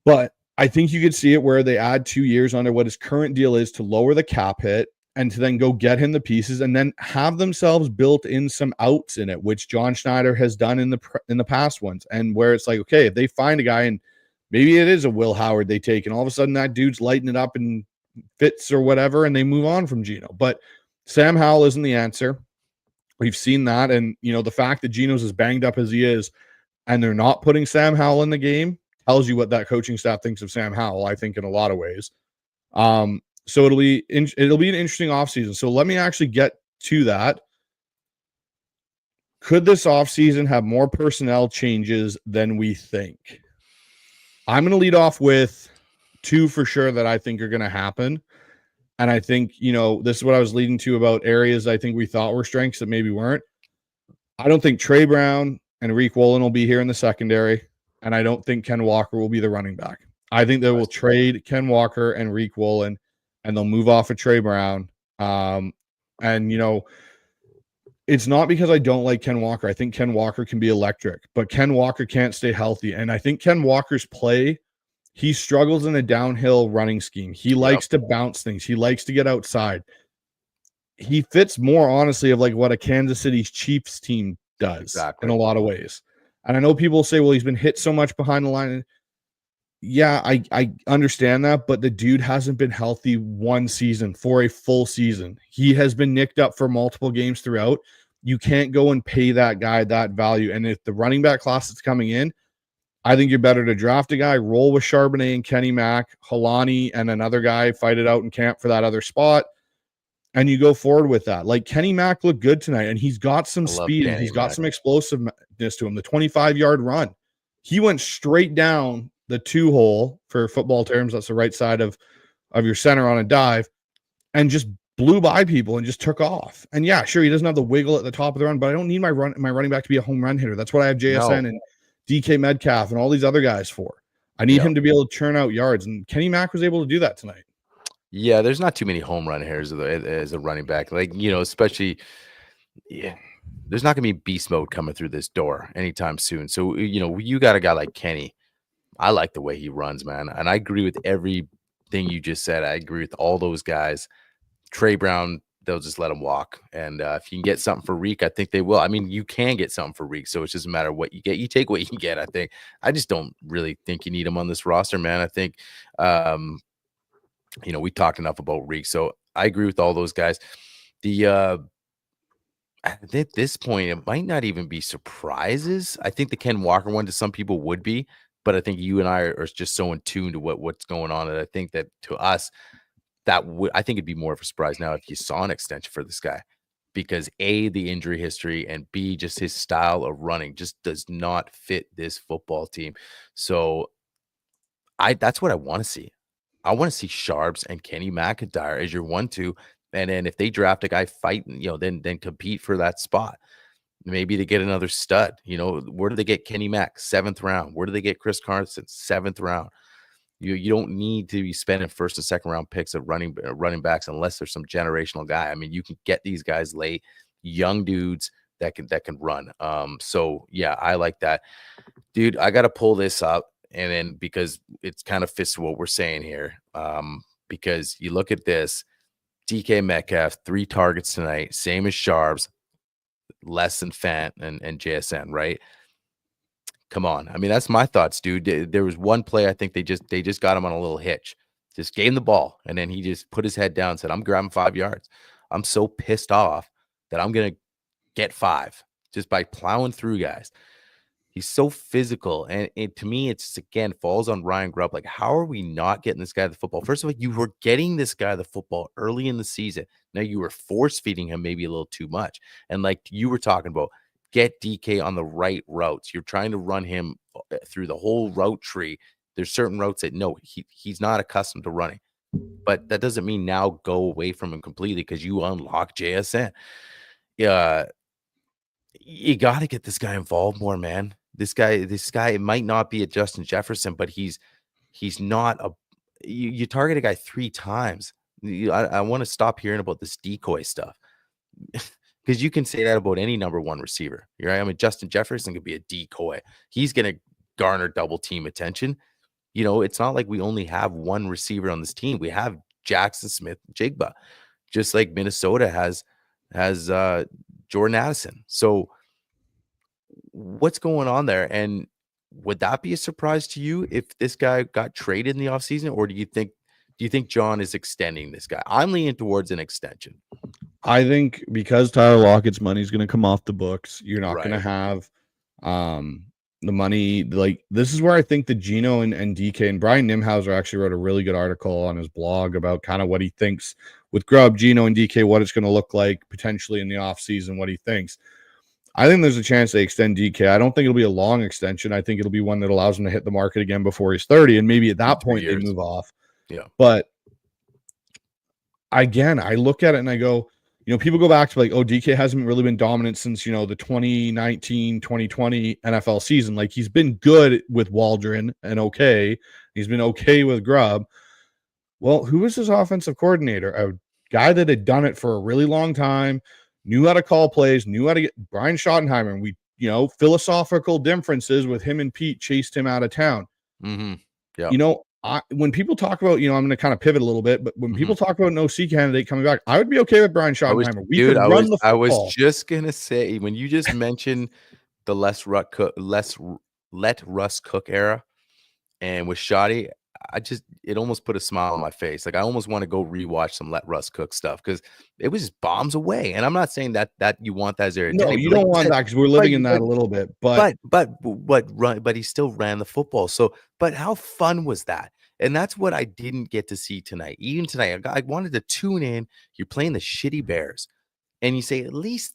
But I think you could see it where they add 2 years under what his current deal is to lower the cap hit and to then go get him the pieces and then have themselves built in some outs in it, which John Schneider has done in the past ones. And where it's like, okay, if they find a guy and maybe it is a Will Howard they take, and all of a sudden that dude's lighting it up and fits or whatever, and they move on from Geno. But Sam Howell isn't the answer. We've seen that. And, the fact that Geno's as banged up as he is, and they're not putting Sam Howell in the game tells you what that coaching staff thinks of Sam Howell, I think, in a lot of ways. So it'll be an interesting offseason. So let me actually get to that. Could this offseason have more personnel changes than we think? I'm going to lead off with 2 for sure that I think are going to happen. And I think, this is what I was leading to about areas I think we thought were strengths that maybe weren't. I don't think Trey Brown and Reek Woolen will be here in the secondary. And I don't think Ken Walker will be the running back. I think they will trade Ken Walker and Reek Woolen, and they'll move off of Trey Brown. It's not because I don't like Ken Walker. I think Ken Walker can be electric, but Ken Walker can't stay healthy. And I think Ken Walker's play, he struggles in a downhill running scheme. He likes to bounce things. He likes to get outside. He fits more, honestly, of like what a Kansas City Chiefs team does in a lot of ways. And I know people say, well, he's been hit so much behind the line. Yeah, I understand that, but the dude hasn't been healthy one season for a full season. He has been nicked up for multiple games throughout. You can't go and pay that guy that value. And if the running back class is coming in, I think you're better to draft a guy, roll with Charbonnet and Kenny Mack, Halani, and another guy, fight it out in camp for that other spot, and you go forward with that. Like Kenny Mack looked good tonight, and he's got some speed, and he's got some explosiveness to him. The 25-yard run, he went straight down the 2-hole for football terms. That's the right side of your center on a dive, and just blew by people and just took off. And yeah, sure, he doesn't have the wiggle at the top of the run, but I don't need my running back to be a home run hitter. That's what I have JSN and DK Metcalf and all these other guys for. I need him to be able to churn out yards, and Kenny Mack was able to do that tonight. Yeah, there's not too many home run hitters as a running back. Like, especially, there's not going to be beast mode coming through this door anytime soon. So, you got a guy like Kenny. I like the way he runs, man. And I agree with everything you just said. I agree with all those guys. Trey Brown, they'll just let him walk. And if you can get something for Reek, I think they will. I mean, you can get something for Reek, so it doesn't matter what you get. You take what you can get, I think. I just don't really think you need him on this roster, man. I think, we talked enough about Reek, so I agree with all those guys. At this point, it might not even be surprises. I think the Ken Walker one to some people would be, but I think you and I are just so in tune to what's going on. And I think that to us, I think it'd be more of a surprise now if you saw an extension for this guy, because A, the injury history, and B, just his style of running just does not fit this football team. So that's what I want to see. I want to see Sharps and Kenny McIntyre as your 1-2. And then if they draft a guy fighting, then compete for that spot. Maybe they get another stud. Where do they get Kenny Mack? 7th round. Where do they get Chris Carson? 7th round. You don't need to be spending 1st and 2nd round picks of running backs unless there's some generational guy. I mean, you can get these guys late, young dudes that can run. So yeah, I like that, dude. I got to pull this up, and then because it's kind of fits what we're saying here. Because you look at this, DK Metcalf 3 targets tonight, same as Sharps, less than Fant and JSN, right? Come on. I mean, that's my thoughts, dude. There was one play, I think they just got him on a little hitch. Just gave him the ball, and then he just put his head down and said, I'm grabbing 5 yards. I'm so pissed off that I'm going to get 5 just by plowing through guys. He's so physical, and to me, it's again falls on Ryan Grubb. Like, how are we not getting this guy the football? First of all, you were getting this guy the football early in the season. Now you were force feeding him maybe a little too much, and like you were talking about, get DK on the right routes. You're trying to run him through the whole route tree. There's certain routes that no, he's not accustomed to running, but that doesn't mean now go away from him completely because you unlock JSN. Yeah, you got to get this guy involved more, man. This guy might not be a Justin Jefferson, but he's not a. You target a guy 3 times. I want to stop hearing about this decoy stuff because you can say that about any number 1 receiver. Right? I mean, Justin Jefferson could be a decoy. He's going to garner double team attention. It's not like we only have 1 receiver on this team. We have Jackson Smith, Jigba, just like Minnesota has Jordan Addison. So what's going on there? And would that be a surprise to you if this guy got traded in the offseason? Or do you think John is extending this guy? I'm leaning towards an extension. I think because Tyler Lockett's money is going to come off the books, you're not going to Right. have the money. Like, this is where I think the Geno and DK and Brian Nimhauser actually wrote a really good article on his blog about kind of what he thinks with Grubb, Geno, and DK, what it's going to look like potentially in the offseason, what he thinks. I think there's a chance they extend DK. I don't think it'll be a long extension. I think it'll be one that allows him to hit the market again before he's 30, and maybe at that point they move off. Yeah. But again, I look at it and I go, people go back to like, oh, DK hasn't really been dominant since, the 2019, 2020 NFL season. Like, he's been good with Waldron and okay. He's been okay with Grubb. Well, who was his offensive coordinator? A guy that had done it for a really long time, knew how to call plays, knew how to get Brian Schottenheimer. And we, philosophical differences with him and Pete chased him out of town. Mm-hmm. Yeah. When people talk about, I'm going to kind of pivot a little bit, but when people talk about an OC candidate coming back, I would be okay with Brian Schottenheimer. I was just going to say, when you just mentioned the let Russ cook era and with Shotty, it almost put a smile on my face. Like, I almost want to go rewatch some Let Russ Cook stuff because it was just bombs away. And I'm not saying that you want that as your no, you don't want that because we're living in that a little bit. But he still ran the football. So, but how fun was that? And that's what I didn't get to see tonight. Even tonight, I wanted to tune in. You're playing the shitty Bears, and you say at least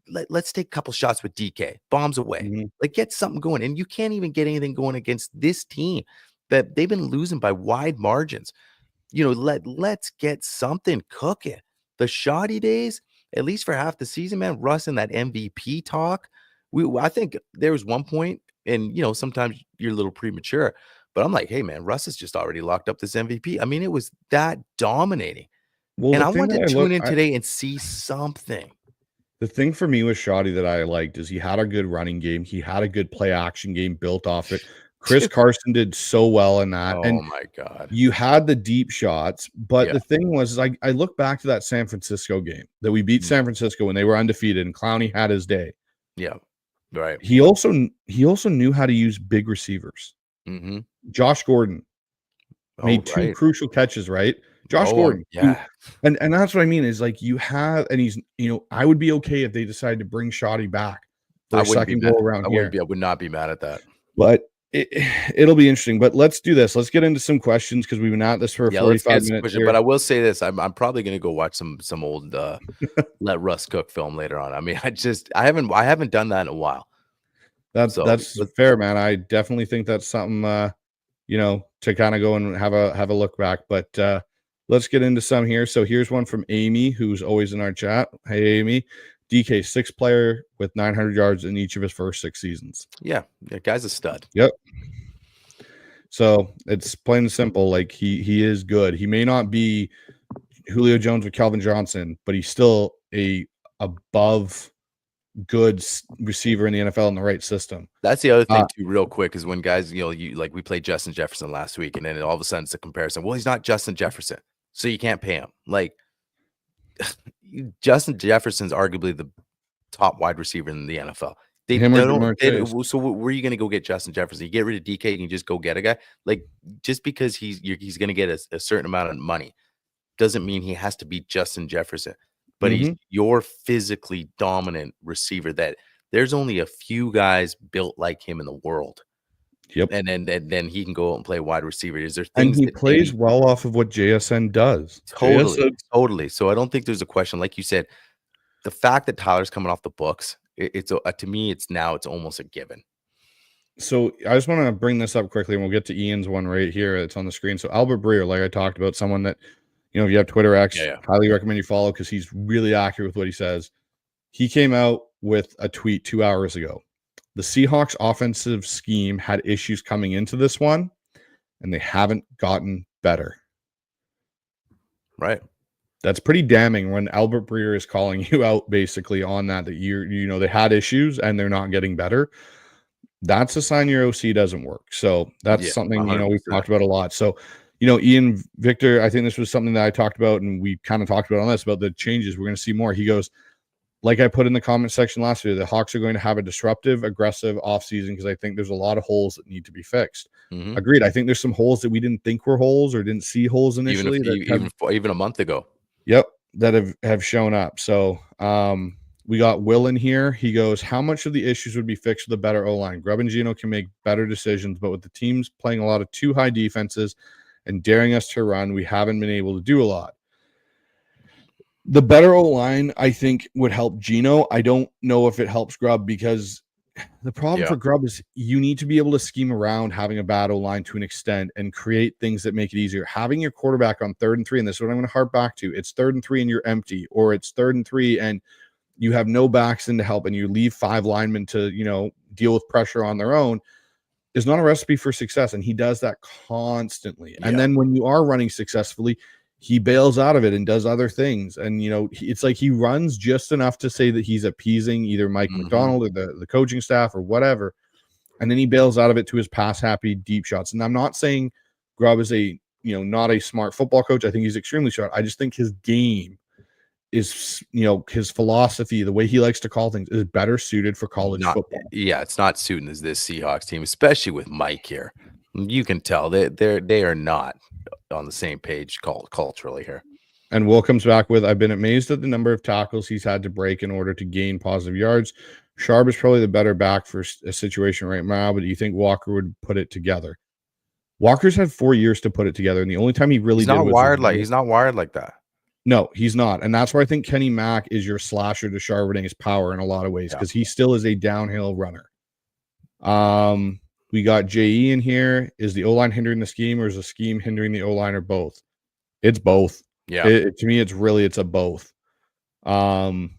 let's take a couple shots with DK. Bombs away. Mm-hmm. Like, get something going. And you can't even get anything going against this team that they've been losing by wide margins. Let's get something cooking. The shoddy days, at least for half the season, man, Russ and that MVP talk. I think there was one point, and sometimes you're a little premature, but I'm like, hey man, Russ has just already locked up this MVP. I mean, it was that dominating. Well, and I wanted to tune in today and see something. The thing for me with Shoddy that I liked is he had a good running game. He had a good play action game built off it. Chris Carson did so well in that. Oh my God. You had the deep shots, but the thing was, I look back to that San Francisco game that we beat San Francisco when they were undefeated and Clowney had his day. Yeah. Right. He also knew how to use big receivers. Mm-hmm. Josh Gordon made 2 crucial catches, right? Josh Gordon. Yeah. And that's what I mean is like you have, and he's, I would be okay if they decided to bring Shoddy back for a second go around here. I would not be mad at that. But it'll be interesting. But let's do this. Let's get into some questions because we've been at this for 45 minutes. But I will say this: I'm probably going to go watch some old Let Russ Cook film later on. I mean, I haven't done that in a while. That's fair, man. I definitely think that's something to kind of go and have a look back. But let's get into some here. So here's one from Amy, who's always in our chat. Hey, Amy. DK, 6th player with 900 yards in each of his first 6 seasons. Yeah, guy's a stud. Yep. So it's plain and simple. Like he is good. He may not be Julio Jones with Calvin Johnson, but he's still a above good receiver in the NFL in the right system. That's the other thing too, real quick, is when guys, we played Justin Jefferson last week, and then all of a sudden it's a comparison. Well, he's not Justin Jefferson, so you can't pay him. Like, Justin Jefferson's arguably the top wide receiver in the NFL. So where are you going to go get Justin Jefferson? You get rid of DK, you can just go get a guy. Like, just because he's going to get a certain amount of money doesn't mean he has to be Justin Jefferson. But he's your physically dominant receiver that there's only a few guys built like him in the world. Yep. And then he can go out and play wide receiver. Is there And things he that plays well off of what JSN does. Totally. So I don't think there's a question. Like you said, the fact that Tyler's coming off the books, it's to me, it's almost a given. So I just want to bring this up quickly, and we'll get to Ian's one right here. It's on the screen. So Albert Breer, like I talked about, someone that, if you have Twitter X, highly recommend you follow because he's really accurate with what he says. He came out with a tweet 2 hours ago. The Seahawks offensive scheme had issues coming into this one, and they haven't gotten better. Right. That's pretty damning when Albert Breer is calling you out basically on that they had issues and they're not getting better. That's a sign your OC doesn't work. So that's something, 100%. We've talked about a lot. So, Ian, Victor, I think this was something that I talked about and we kind of talked about on this, about the changes. We're going to see more. He goes, like I put in the comment section last year, the Hawks are going to have a disruptive, aggressive offseason because I think there's a lot of holes that need to be fixed. Mm-hmm. Agreed. I think there's some holes that we didn't think were holes or didn't see holes initially. Even a month ago. Yep, that have shown up. So we got Will in here. He goes, how much of the issues would be fixed with a better O-line? Grubb and Gino can make better decisions, but with the teams playing a lot of too high defenses and daring us to run, we haven't been able to do a lot. The better O-line, I think, would help Gino. I don't know if it helps Grubb because the problem for Grubb is you need to be able to scheme around having a bad O-line to an extent and create things that make it easier. Having your quarterback on 3rd and 3, and this is what I'm going to harp back to, it's 3rd and 3 and you're empty, or it's 3rd and 3 and you have no backs in to help and you leave 5 linemen to, deal with pressure on their own, is not a recipe for success. And he does that constantly. Yeah. And then when you are running successfully, he bails out of it and does other things. And, it's like he runs just enough to say that he's appeasing either Mike McDonald or the coaching staff or whatever. And then he bails out of it to his pass-happy deep shots. And I'm not saying Grubb is not a smart football coach. I think he's extremely smart. I just think his game is, his philosophy, the way he likes to call things is better suited for college football. Yeah, it's not suiting this Seahawks team, especially with Mike here. You can tell they are not on the same page culturally here. And Will comes back with, I've been amazed at the number of tackles he's had to break in order to gain positive yards. Sharp is probably the better back for a situation right now, but do you think Walker would put it together? Walker's had 4 years to put it together, and the only time he really he's not wired like that. No, he's not. And that's why I think Kenny Mack is your slasher to Charbonnet's power in a lot of ways, because he still is a downhill runner. We got JE in here. Is the O-line hindering the scheme, or is the scheme hindering the O-line, or both? It's both. Yeah. To me, it's a both. Johnny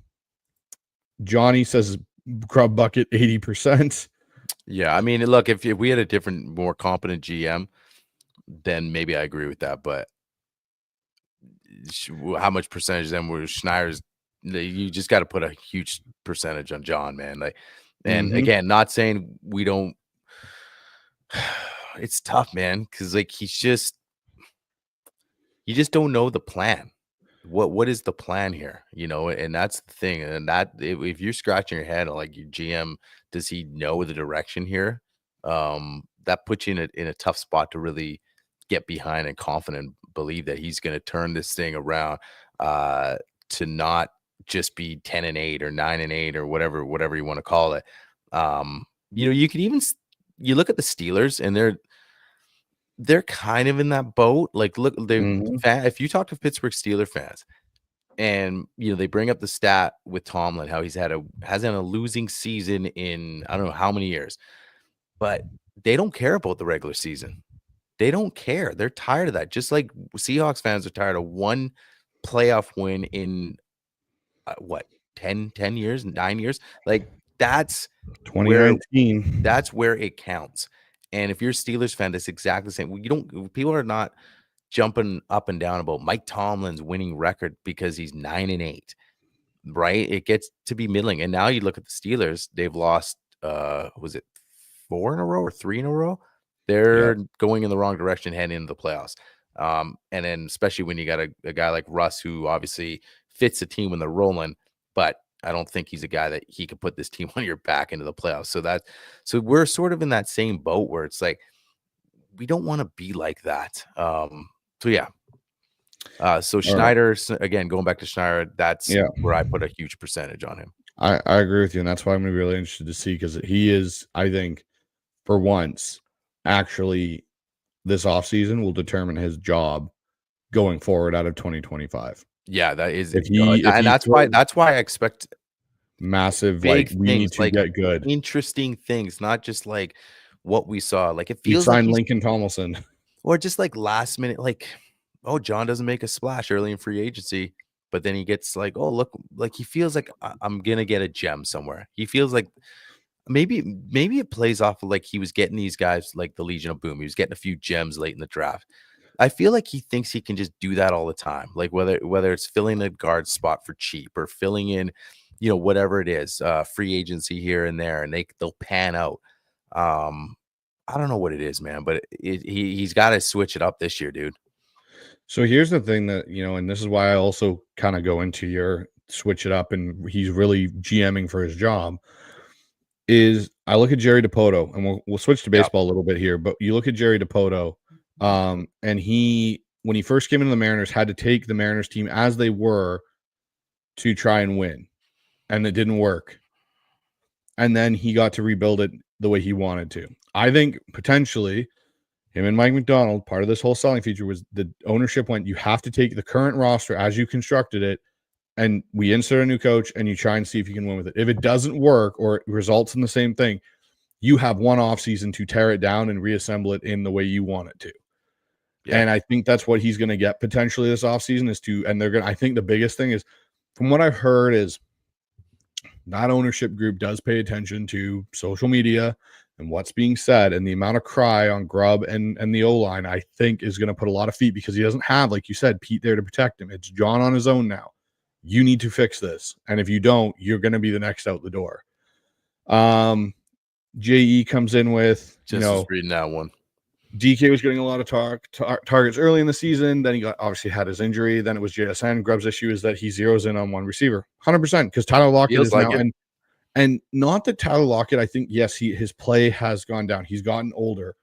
says Grubb bucket 80%. Yeah, I mean, look, if we had a different, more competent GM, then maybe I agree with that. But how much percentage then were Schneider's? You just got to put a huge percentage on John, man. And again, not saying we don't. It's tough, man, because you just don't know the plan. What is the plan here? And that's the thing. And that if you're scratching your head like your GM, does he know the direction here? That puts you in a tough spot to really get behind and confident believe that he's going to turn this thing around to not just be 10-8 or 9-8 or whatever you want to call it. You can even you look at the Steelers and they're kind of in that boat. Like, look, if you talk to Pittsburgh Steelers fans, and they bring up the stat with Tomlin, how hasn't a losing season in I don't know how many years, but they don't care about the regular season. They don't care. They're tired of that. Just like Seahawks fans are tired of one playoff win in 10 years, 9 years. Like that's 2019. That's where it counts. And if you're a Steelers fan, that's exactly the same. People are not jumping up and down about Mike Tomlin's winning record because he's 9-8, right? It gets to be middling. And now you look at the Steelers, they've lost, was it 4 in a row or 3 in a row? They're going in the wrong direction heading into the playoffs. And then especially when you got a guy like Russ, who obviously fits the team when they're rolling, but I don't think he's a guy that he could put this team on your back into the playoffs. So we're sort of in that same boat where it's like, we don't want to be like that. So Schneider, again, going back to Schneider, that's where I put a huge percentage on him. I agree with you, and that's why I'm going to be really interested to see, because he is, I think, for once, actually, this offseason will determine his job going forward out of 2025. Yeah, that is, If and he that's why I expect massive, big like, we things, need to like get good. interesting things, not just like what we saw. Like it He feels like signed he's, Lincoln Tomlinson. or just like last minute, like, oh, John doesn't make a splash early in free agency, but then he gets like, oh, look, like he feels like I'm gonna get a gem somewhere. He feels like maybe it plays off of like he was getting these guys like the Legion of Boom. He was getting a few gems late in the draft. I feel like he thinks he can just do that all the time. Like whether it's filling a guard spot for cheap or filling in, whatever it is, free agency here and there, and they'll pan out. I don't know what it is, man, but he's got to switch it up this year, dude. So here's the thing that, and this is why I also kind of go into your switch it up, and he's really GMing for his job, is I look at Jerry DiPoto, and we'll switch to baseball a little bit here, but you look at Jerry DiPoto, and he, when he first came into the Mariners, had to take the Mariners team as they were to try and win, and it didn't work. And then he got to rebuild it the way he wanted to. I think potentially him and Mike McDonald, part of this whole selling feature was the ownership went, you have to take the current roster as you constructed it, and we insert a new coach, and you try and see if you can win with it. If it doesn't work or it results in the same thing, you have one off season to tear it down and reassemble it in the way you want it to. Yeah. And I think that's what he's going to get potentially this offseason I think the biggest thing is, from what I've heard, is that ownership group does pay attention to social media and what's being said, and the amount of cry on Grubb and the O-line, I think, is going to put a lot of feet, because he doesn't have, like you said, Pete there to protect him. It's John on his own now. You need to fix this. And if you don't, you're going to be the next out the door. JE comes in with, was reading that one. DK was getting a lot of targets early in the season. Then he obviously had his injury. Then it was JSN. Grubb's issue is that he zeroes in on one receiver, 100%, because Tyler Lockett is now. And not that Tyler Lockett, I think, yes, his play has gone down. He's gotten older.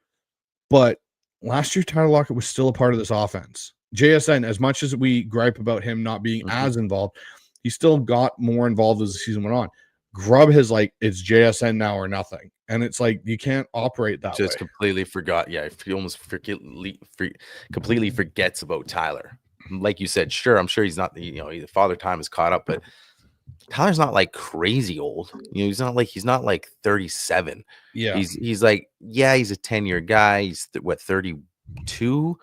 But last year, Tyler Lockett was still a part of this offense. JSN, as much as we gripe about him not being as involved, he still got more involved as the season went on. Grubb has, like, it's JSN now or nothing. And it's like, you can't operate that way. Just completely forgot. Yeah, he almost completely forgets about Tyler. Like you said, sure, I'm sure he's not, the father time is caught up, but Tyler's not like crazy old. He's not like 37. Yeah. He's like, yeah, he's a 10-year guy. He's 32.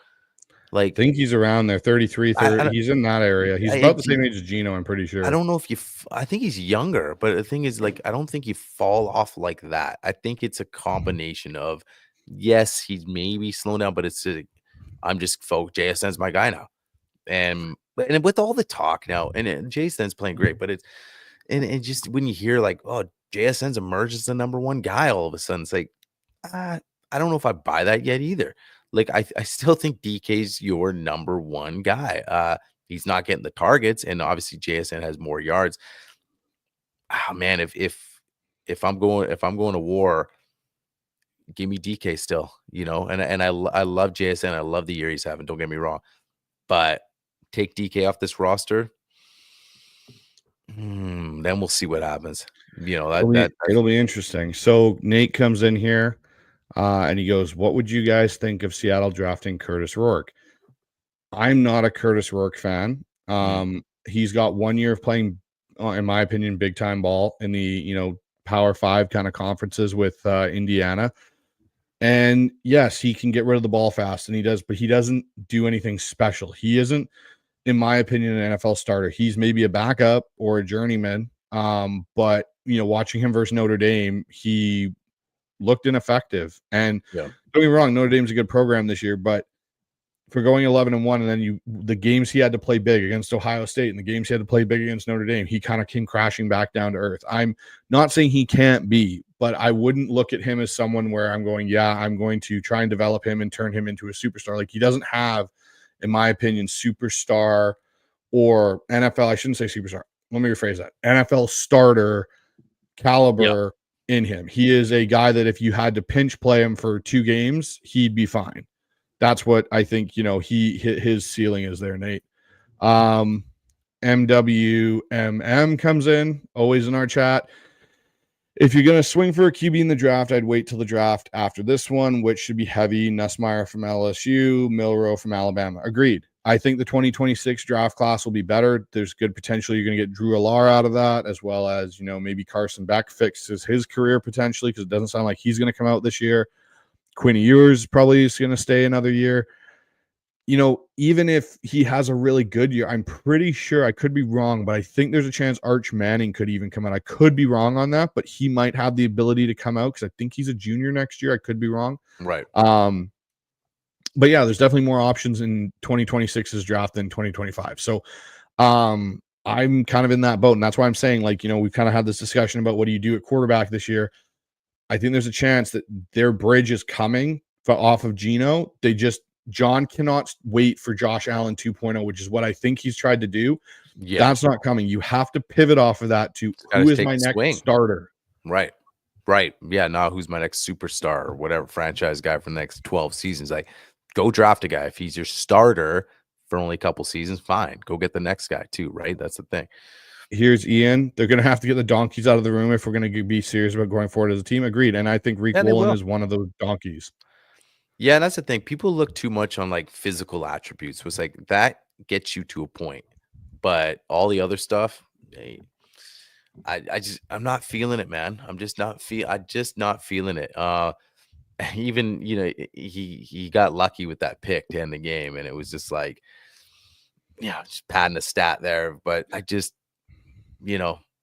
Like, I think he's around there, 33, 30. He's in that area. He's about the same age as Gino, I'm pretty sure. I don't know if I think he's younger, but the thing is, like, I don't think you fall off like that. I think it's a combination of, yes, he's maybe slowing down, but I'm just JSN's my guy now. And with all the talk now, and JSN's playing great, but it's just when you hear like, oh, JSN's emerged as the number one guy, all of a sudden it's like, I don't know if I buy that yet either. Like, I still think DK's your number one guy. He's not getting the targets, and obviously JSN has more yards. Oh man, if I'm going to war, give me DK still, and I love JSN. I love the year he's having. Don't get me wrong, but take DK off this roster, then we'll see what happens. It'll be interesting. So Nate comes in here. And he goes, what would you guys think of Seattle drafting Curtis Rourke? I'm not a Curtis Rourke fan. He's got 1 year of playing, in my opinion, big time ball in the, Power 5 kind of conferences with Indiana. And yes, he can get rid of the ball fast, and he does, but he doesn't do anything special. He isn't, in my opinion, an NFL starter. He's maybe a backup or a journeyman. But watching him versus Notre Dame, he looked ineffective. And don't get me wrong, Notre Dame's a good program this year, but for going 11-1, and then the games he had to play big against Ohio State and the games he had to play big against Notre Dame, he kind of came crashing back down to earth. I'm not saying he can't be, but I wouldn't look at him as someone where I'm going, I'm going to try and develop him and turn him into a superstar. Like, he doesn't have, in my opinion, superstar or NFL, I shouldn't say superstar. Let me rephrase that. NFL starter caliber in him. He is a guy that if you had to pinch play him for 2 games, he'd be fine. That's what I think, his ceiling is there, Nate. MWMM comes in, always in our chat. If you're going to swing for a QB in the draft, I'd wait till the draft after this one, which should be heavy. Nussmeier from LSU, Milrow from Alabama. Agreed. I think the 2026 draft class will be better. There's good potential you're going to get Drew Allar out of that, as well as, maybe Carson Beck fixes his career potentially, because it doesn't sound like he's going to come out this year. Quinn Ewers probably is going to stay another year. Even if he has a really good year, I'm pretty sure, I could be wrong, but I think there's a chance Arch Manning could even come out. I could be wrong on that, but he might have the ability to come out because I think he's a junior next year. I could be wrong. Right. But yeah, there's definitely more options in 2026's draft than 2025. So I'm kind of in that boat. And that's why I'm saying, we've kind of had this discussion about what do you do at quarterback this year. I think there's a chance that their bridge is coming off of Geno. John cannot wait for Josh Allen 2.0, which is what I think he's tried to do. Yeah. That's not coming. You have to pivot off of that to who is my next starter. Right. Yeah. Now who's my next superstar or whatever franchise guy for the next 12 seasons? Like, go draft a guy. If he's your starter for only a couple seasons, fine. Go get the next guy too, right? That's the thing. Here's Ian. They're going to have to get the donkeys out of the room if we're going to be serious about going forward as a team. Agreed. And I think Rick Woolen is one of those donkeys. Yeah, and that's the thing. People look too much on physical attributes. It's like that gets you to a point, but all the other stuff, I'm not feeling it, man. I'm just not feeling it. Even he got lucky with that pick to end the game, and it was just just padding the stat there. But I just,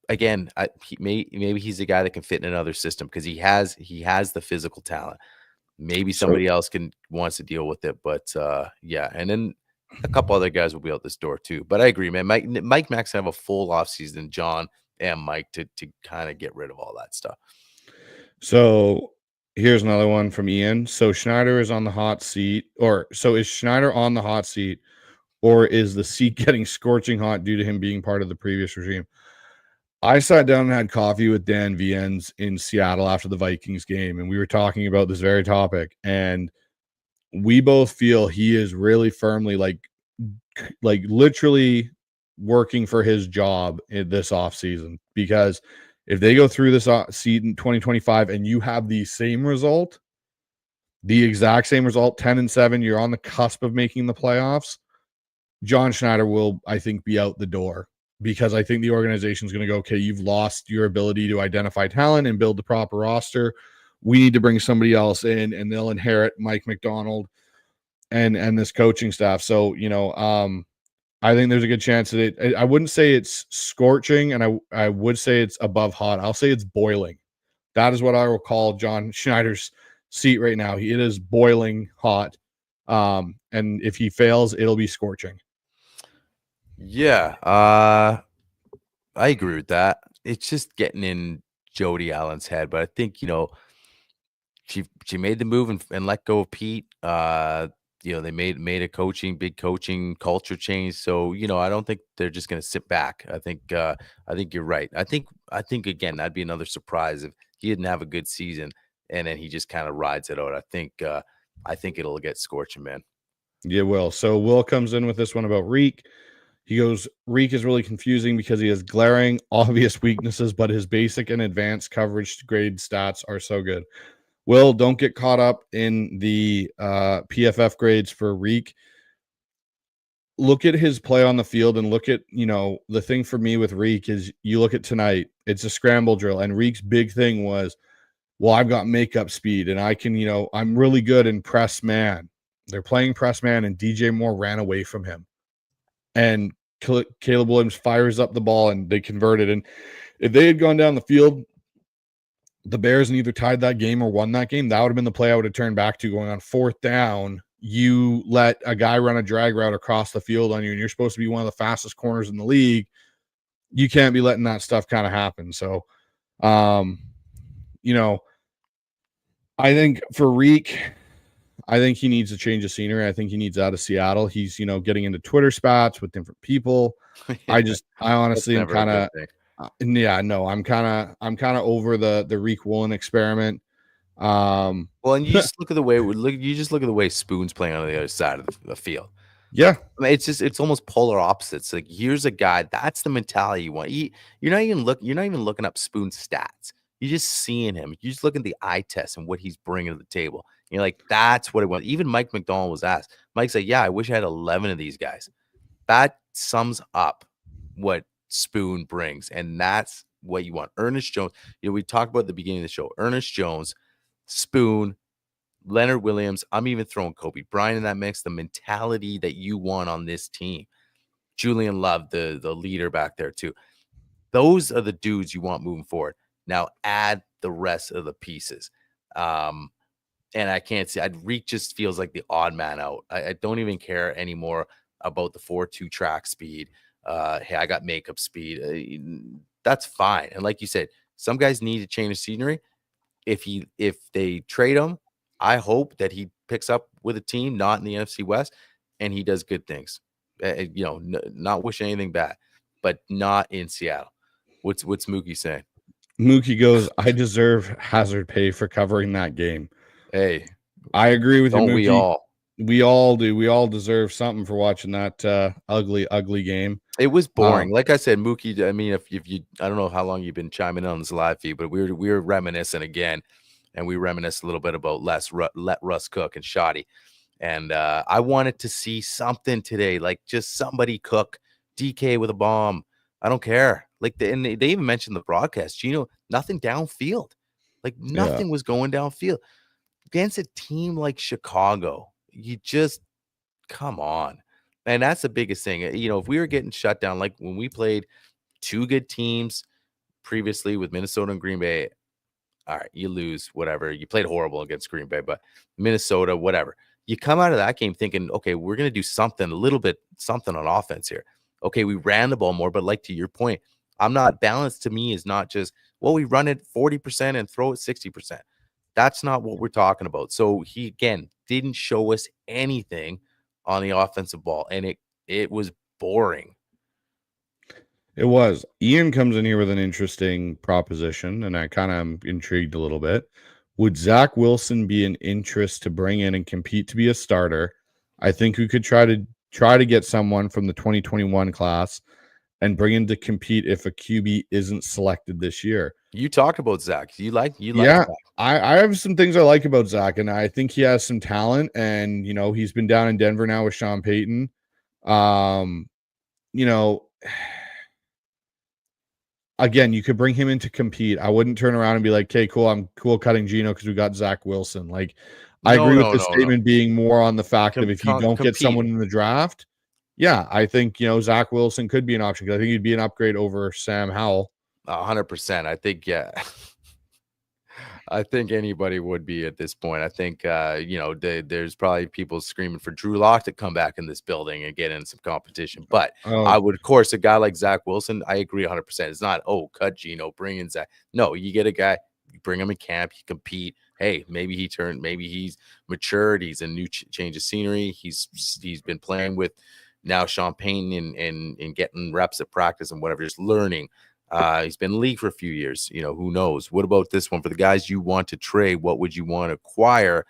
again, maybe he's a guy that can fit in another system because he has the physical talent. Maybe somebody else wants to deal with it, but yeah. And then a couple other guys will be out this door too. But I agree, man. Mike Max have a full offseason, John and Mike, to kind of get rid of all that stuff. So here's another one from Ian. So Schneider is on the hot seat, is Schneider on the hot seat, or is the seat getting scorching hot due to him being part of the previous regime? I sat down and had coffee with Dan Viens in Seattle after the Vikings game, and we were talking about this very topic. And we both feel he is really firmly, literally working for his job in this offseason. Because if they go through this season 2025 and you have the same result, the exact same result, 10-7, you're on the cusp of making the playoffs, John Schneider will, I think, be out the door. Because I think the organization is going to go, okay, you've lost your ability to identify talent and build the proper roster. We need to bring somebody else in, and they'll inherit Mike McDonald and this coaching staff. So, I think there's a good chance that I wouldn't say it's scorching, and I would say it's above hot. I'll say it's boiling. That is what I will call John Schneider's seat right now. It is boiling hot. And if he fails, it'll be scorching. Yeah, I agree with that. It's just getting in Jody Allen's head, but I think she made the move and let go of Pete. They made a big coaching culture change. So I don't think they're just going to sit back. I think you're right. I think again that'd be another surprise if he didn't have a good season and then he just kind of rides it out. I think it'll get scorching, man. Yeah, Will. So Will comes in with this one about Reek. He goes, Reek is really confusing because he has glaring, obvious weaknesses, but his basic and advanced coverage grade stats are so good. Will, don't get caught up in the PFF grades for Reek. Look at his play on the field and look at, the thing for me with Reek is you look at tonight, it's a scramble drill. And Reek's big thing was, well, I've got makeup speed and I can, I'm really good in press man. They're playing press man and DJ Moore ran away from him. And Caleb Williams fires up the ball and they converted. And if they had gone down the field, the Bears and either tied that game or won that game, that would have been the play I would have turned back to. Going on fourth down, you let a guy run a drag route across the field on you, and you're supposed to be one of the fastest corners in the league. You can't be letting that stuff kind of happen. So, I think for Reek, I think he needs a change of scenery. I think he needs out of Seattle. He's, getting into Twitter spats with different people. I honestly am kind of, I'm kind of over the Reek Woolen experiment. Well, and you just look at the way Spoon's playing on the other side of the field. Yeah. I mean, it's almost polar opposites. Like, here's a guy, that's the mentality you want. You're not even looking up Spoon's stats. You're just seeing him. You just look at the eye test and what he's bringing to the table. You're like, that's what it was. Even Mike McDonald was asked. Mike said, "Yeah, I wish I had 11 of these guys." That sums up what Spoon brings, and that's what you want. Ernest Jones. We talked about at the beginning of the show. Ernest Jones, Spoon, Leonard Williams. I'm even throwing Kobe Bryant in that mix. The mentality that you want on this team. Julian Love, the leader back there too. Those are the dudes you want moving forward. Now add the rest of the pieces. And I can't see. Reek just feels like the odd man out. I don't even care anymore about the 4.2 track speed. Hey, I got makeup speed. That's fine. And like you said, some guys need to change the scenery. If they trade him, I hope that he picks up with a team not in the NFC West, and he does good things. Not wishing anything bad, but not in Seattle. What's Mookie saying? Mookie goes, I deserve hazard pay for covering that game. Hey, I agree with you, don't Mookie. we all? We all do. We all deserve something for watching that ugly game. It was boring. Like I said, Mookie, I mean, if you, I don't know how long you've been chiming in on this live feed, but we were reminiscing again, and we reminisced a little bit about let Russ cook and Shoddy. And I wanted to see something today, like just somebody cook DK with a bomb. I don't care. Like they even mentioned the broadcast, nothing downfield. Like nothing was going downfield. Against a team like Chicago, you just come on. And that's the biggest thing. If we were getting shut down, like when we played two good teams previously with Minnesota and Green Bay, all right, you lose, whatever. You played horrible against Green Bay, but Minnesota, whatever. You come out of that game thinking, okay, we're going to do something on offense here. Okay, we ran the ball more, but like to your point, I'm not balanced. To me is not just, well, we run it 40% and throw it 60%. That's not what we're talking about. So he, again, didn't show us anything on the offensive ball, and it was boring. It was. Ian comes in here with an interesting proposition, and I kind of am intrigued a little bit. Would Zach Wilson be an interest to bring in and compete to be a starter? I think we could try to get someone from the 2021 class and bring in to compete if a QB isn't selected this year. You talked about Zach. You like yeah, Zach. I have some things I like about Zach, and I think he has some talent, and he's been down in Denver now with Sean Payton. Again, you could bring him in to compete. I wouldn't turn around and be like, okay, cool, I'm cool cutting Geno because we got Zach Wilson. Like, I agree with the statement being more on the fact that if you don't get someone in the draft, yeah, I think, Zach Wilson could be an option because I think he'd be an upgrade over Sam Howell. 100%. I think, yeah. I think anybody would be at this point. I think, there's probably people screaming for Drew Lock to come back in this building and get in some competition. But I would, of course, a guy like Zach Wilson, I agree 100%. It's not, cut Geno, bring in Zach. No, you get a guy, you bring him in camp, you compete. Hey, maybe he's matured. He's a new change of scenery. He's been playing with now Sean Payton and getting reps at practice and whatever, just learning. He's been in the league for a few years. Who knows? What about this one? For the guys you want to trade, what would you want to acquire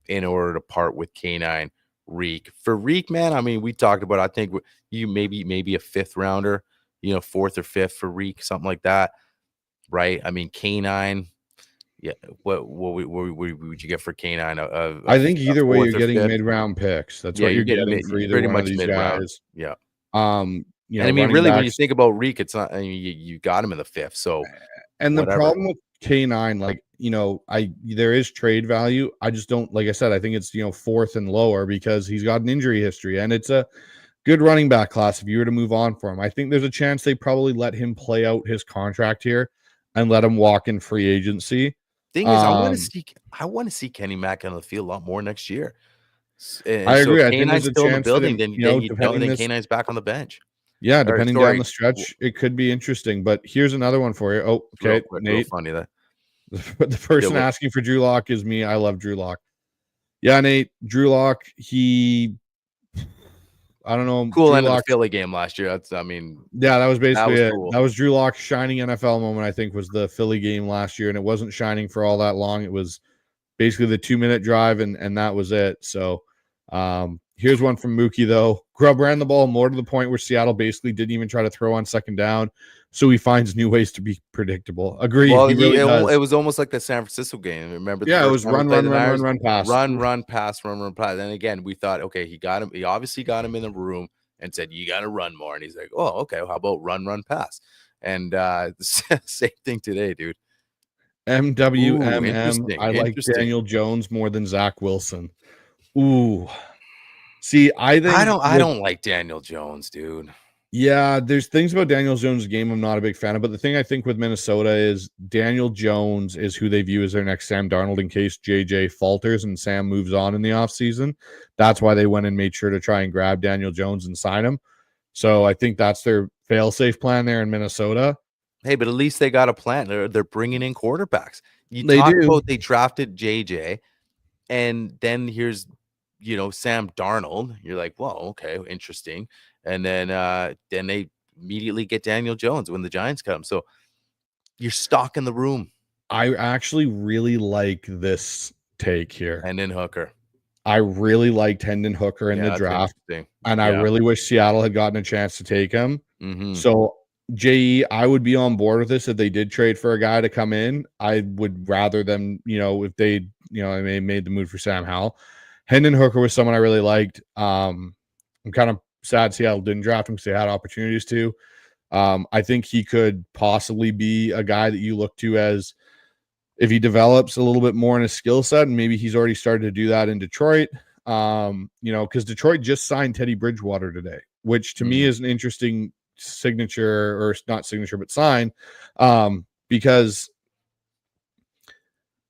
in order to part with K9 Reek? For Reek, man, I mean, we talked about, I think you maybe a fifth rounder, fourth or fifth for Reek, something like that, right? I mean, K9, yeah. What would you get for K9? I think either way you're getting mid-round picks. That's what you're getting for either one of these guys. Yeah. And I mean, really, when you think about Reek, it's not. I mean, you got him in the fifth. So, and the problem with K9, like there is trade value. I just don't, like I said, I think it's fourth and lower because he's got an injury history, and it's a good running back class. If you were to move on for him, I think there's a chance they probably let him play out his contract here and let him walk in free agency. Thing is, I want to see Kenny Mack on the field a lot more next year. And I agree. So I think there's still in the building, then K9's back on the bench. Yeah, depending down the stretch, it could be interesting. But here's another one for you. Oh, okay, quick, Nate. Funny that the person asking for Drew Lock is me. I love Drew Lock. Yeah, Nate. Drew Lock. I don't know. Cool end of the Philly game last year. Yeah, that was basically it. Cool. That was Drew Lock's shining NFL moment. I think was the Philly game last year, and it wasn't shining for all that long. It was basically the 2-minute drive, and that was it. So, Here's one from Mookie, though. Grubb ran the ball more to the point where Seattle basically didn't even try to throw on second down, so he finds new ways to be predictable. Agreed. Well, he really does. it was almost like the San Francisco game. Remember? Yeah, it was run, pass. Run, pass. And again, we thought, okay, he got him. He obviously got him in the room and said, you got to run more. And he's like, oh, okay, how about run, pass? And same thing today, dude. MWMM. I like Daniel Jones more than Zach Wilson. Ooh. See, I don't like Daniel Jones, dude. Yeah, there's things about Daniel Jones' game I'm not a big fan of, but the thing I think with Minnesota is Daniel Jones is who they view as their next Sam Darnold in case JJ falters and Sam moves on in the offseason. That's why they went and made sure to try and grab Daniel Jones and sign him. So I think that's their fail-safe plan there in Minnesota. Hey, but at least they got a plan. They're bringing in quarterbacks. They drafted JJ, and then here's Sam Darnold. You're like, well, okay, interesting. And then they immediately get Daniel Jones when the Giants cut him. So you're stocking the room. I actually really like this take here. Hendon Hooker. I really liked Hendon Hooker in the draft. And I really wish Seattle had gotten a chance to take him. Mm-hmm. So, JE, I would be on board with this if they did trade for a guy to come in. I would rather them, if they, made the move for Sam Howell. Hendon Hooker was someone I really liked. I'm kind of sad Seattle didn't draft him because they had opportunities to. I think he could possibly be a guy that you look to as if he develops a little bit more in his skill set, and maybe he's already started to do that in Detroit. Because Detroit just signed Teddy Bridgewater today, which to me is an interesting signature, or not signature, but sign, because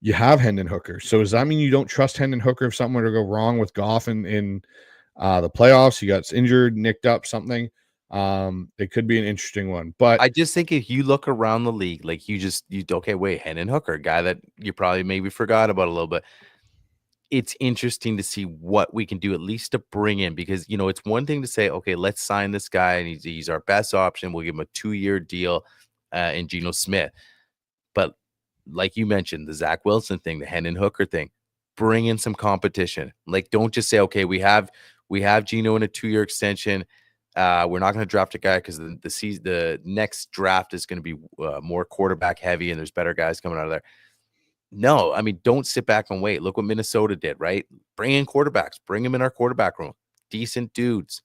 you have Hendon Hooker. So does that mean you don't trust Hendon Hooker if something were to go wrong with Goff in the playoffs? He got injured, nicked up, something. It could be an interesting one. But I just think if you look around the league, like Hendon Hooker, a guy that you probably maybe forgot about a little bit. It's interesting to see what we can do, at least to bring in, because it's one thing to say, okay, let's sign this guy and he's our best option. We'll give him a 2-year deal in Geno Smith. But like you mentioned, the Zach Wilson thing, the Hendon Hooker thing, bring in some competition. Like, don't just say, okay, we have Geno in a 2-year extension. We're not going to draft a guy because the next draft is going to be more quarterback heavy and there's better guys coming out of there. No, I mean, don't sit back and wait. Look what Minnesota did, right? Bring in quarterbacks, bring them in our quarterback room, decent dudes.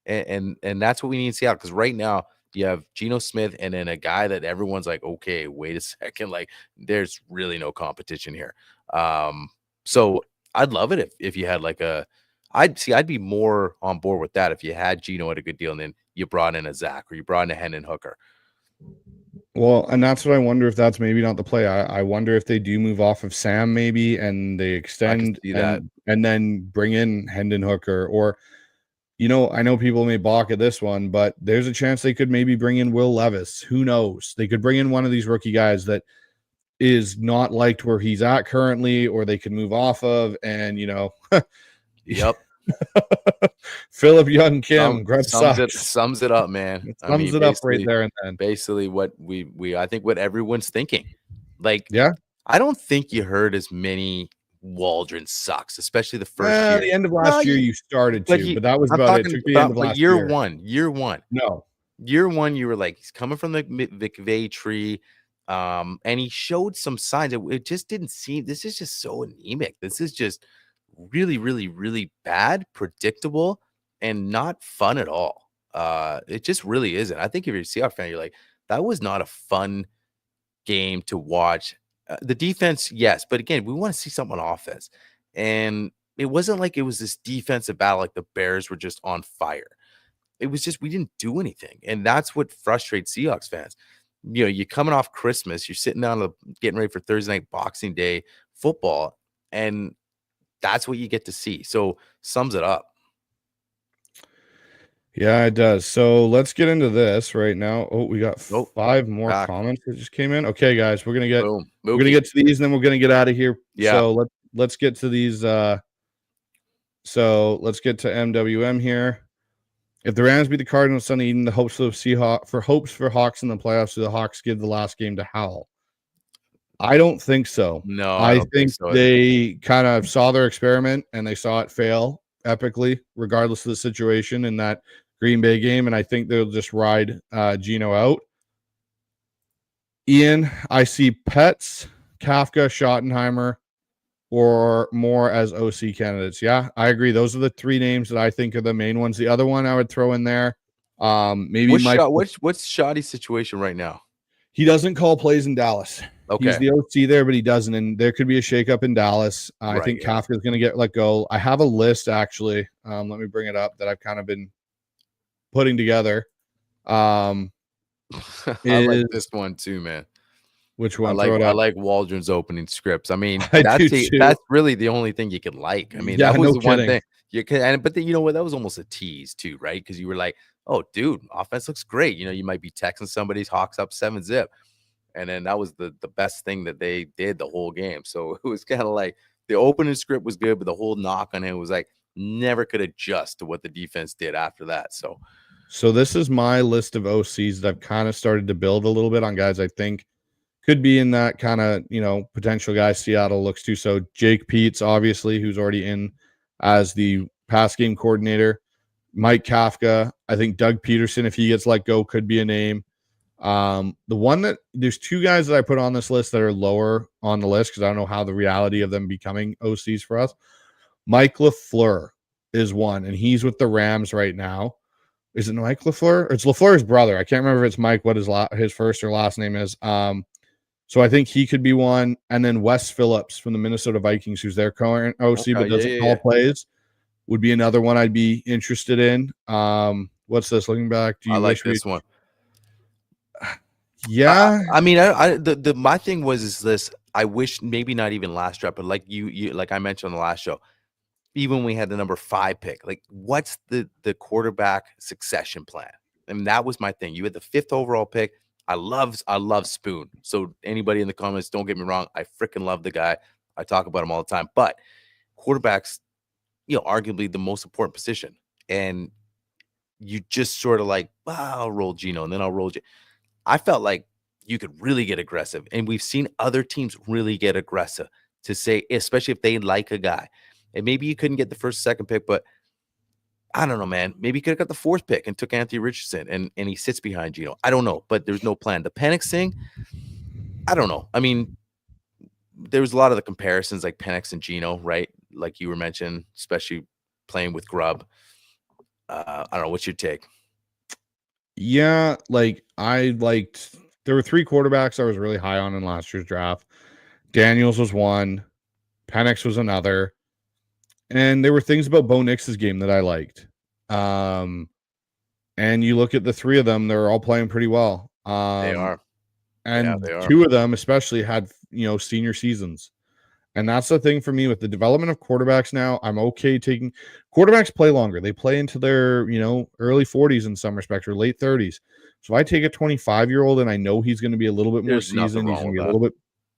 And that's what we need in Seattle, because right now you have Geno Smith and then a guy that everyone's like, okay, wait a second. Like, there's really no competition here. So I'd love it if you had like I'd be more on board with that if you had Geno at a good deal and then you brought in a Zach or you brought in a Hendon Hooker. Well, and that's what I wonder if that's maybe not the play. I wonder if they do move off of Sam maybe and they extend and then bring in Hendon Hooker, or I know people may balk at this one, but there's a chance they could maybe bring in Will Levis. Who knows? They could bring in one of these rookie guys that is not liked where he's at currently, or they could move off of, and Yep. Philip Young Kim sums it up, man. It sums it up right there and then. Basically what I think what everyone's thinking. Like, yeah, I don't think you heard as many Waldron sucks, especially the first year. The end of last year you started to, but that was about it. It took the end of last year. Year one. No. Year one, you were like, he's coming from the McVay tree. And he showed some signs. It just didn't seem, this is just so anemic. This is just really, really, really bad, predictable, and not fun at all. It just really isn't. I think if you're a Seahawks fan, you're like, that was not a fun game to watch. The defense, yes, but again, we want to see something on offense. And it wasn't like it was this defensive battle like the Bears were just on fire. It was just we didn't do anything. And that's what frustrates Seahawks fans. You're coming off Christmas, you're sitting down getting ready for Thursday night Boxing Day football, and that's what you get to see. So sums it up. Yeah, it does. So let's get into this right now. Oh, we got 5 more comments that just came in. Okay, guys, we're gonna get to these, and then we're gonna get out of here. Yeah. So let's get to these. So let's get to MWM here. If the Rams beat the Cardinals Sunday evening, the hopes for Hawks in the playoffs, do the Hawks give the last game to Howell? I don't think so. No, I think so. They kind of saw their experiment and they saw it fail. epically, regardless of the situation in that Green Bay game, and I think they'll just ride Geno out. Ian, I see Petts, Kafka, Schottenheimer, or more as OC candidates. Yeah, I agree. Those are the three names that I think are the main ones. The other one I would throw in there, maybe Mike. What's Shoddy's situation right now? He doesn't call plays in Dallas. Okay. He's the OC there, but he doesn't. And there could be a shakeup in Dallas. I think Kafka is going to get let go. I have a list, actually. Let me bring it up that I've kind of been putting together. I like this one too, man. Which one? I like Waldron's opening scripts. I mean, that's really the only thing you could like. I mean, that was the one thing you can. But then, you know what? That was almost a tease too, right? Because you were like, "Oh, dude, offense looks great." You know, you might be texting somebody's Hawks up 7-zip, and then that was the best thing that they did the whole game. So it was kind of like the opening script was good, but the whole knock on him was like never could adjust to what the defense did after that. So this is my list of OCs that I've kind of started to build a little bit on guys I think could be in that kind of, potential guy Seattle looks to. So Jake Peets, obviously, who's already in as the pass game coordinator. Mike Kafka. I think Doug Peterson, if he gets let go, could be a name. There's two guys that I put on this list that are lower on the list because I don't know how the reality of them becoming OCs for us. Mike LaFleur is one, and he's with the Rams right now. Is it Mike LaFleur? It's LaFleur's brother. I can't remember if it's Mike, what his first or last name is. So I think he could be one. And then Wes Phillips from the Minnesota Vikings, who's their current OC, but doesn't call plays, would be another one I'd be interested in. What's this? Looking back, I like this one. Yeah. I mean, my thing is this. I wish maybe not even last draft, but like like I mentioned on the last show, even when we had the number 5 pick, like what's the quarterback succession plan? And that was my thing. You had the 5th overall pick. I love Spoon. So anybody in the comments, don't get me wrong. I freaking love the guy. I talk about him all the time. But quarterback's, arguably the most important position. And you just sort of like, I'll roll Geno and then I'll roll I felt like you could really get aggressive. And we've seen other teams really get aggressive to say, especially if they like a guy. And maybe you couldn't get the 1st, 2nd pick, but I don't know, man. Maybe he could have got the 4th pick and took Anthony Richardson and he sits behind Geno. I don't know, but there's no plan. The Penix thing, I don't know. I mean, there was a lot of the comparisons like Penix and Geno, right? Like you were mentioning, especially playing with Grubb. I don't know. What's your take? Yeah, there were 3 quarterbacks I was really high on in last year's draft. Daniels was one. Penix was another. And there were things about Bo Nix's game that I liked. And you look at the 3 of them, they're all playing pretty well. They are. And they are. 2 of them especially had, senior seasons. And that's the thing for me with the development of quarterbacks now. I'm okay taking quarterbacks play longer. They play into their, early 40s in some respects or late 30s. So if I take a 25-year-old and I know he's going to be a little bit more seasoned, he's going to be a little bit.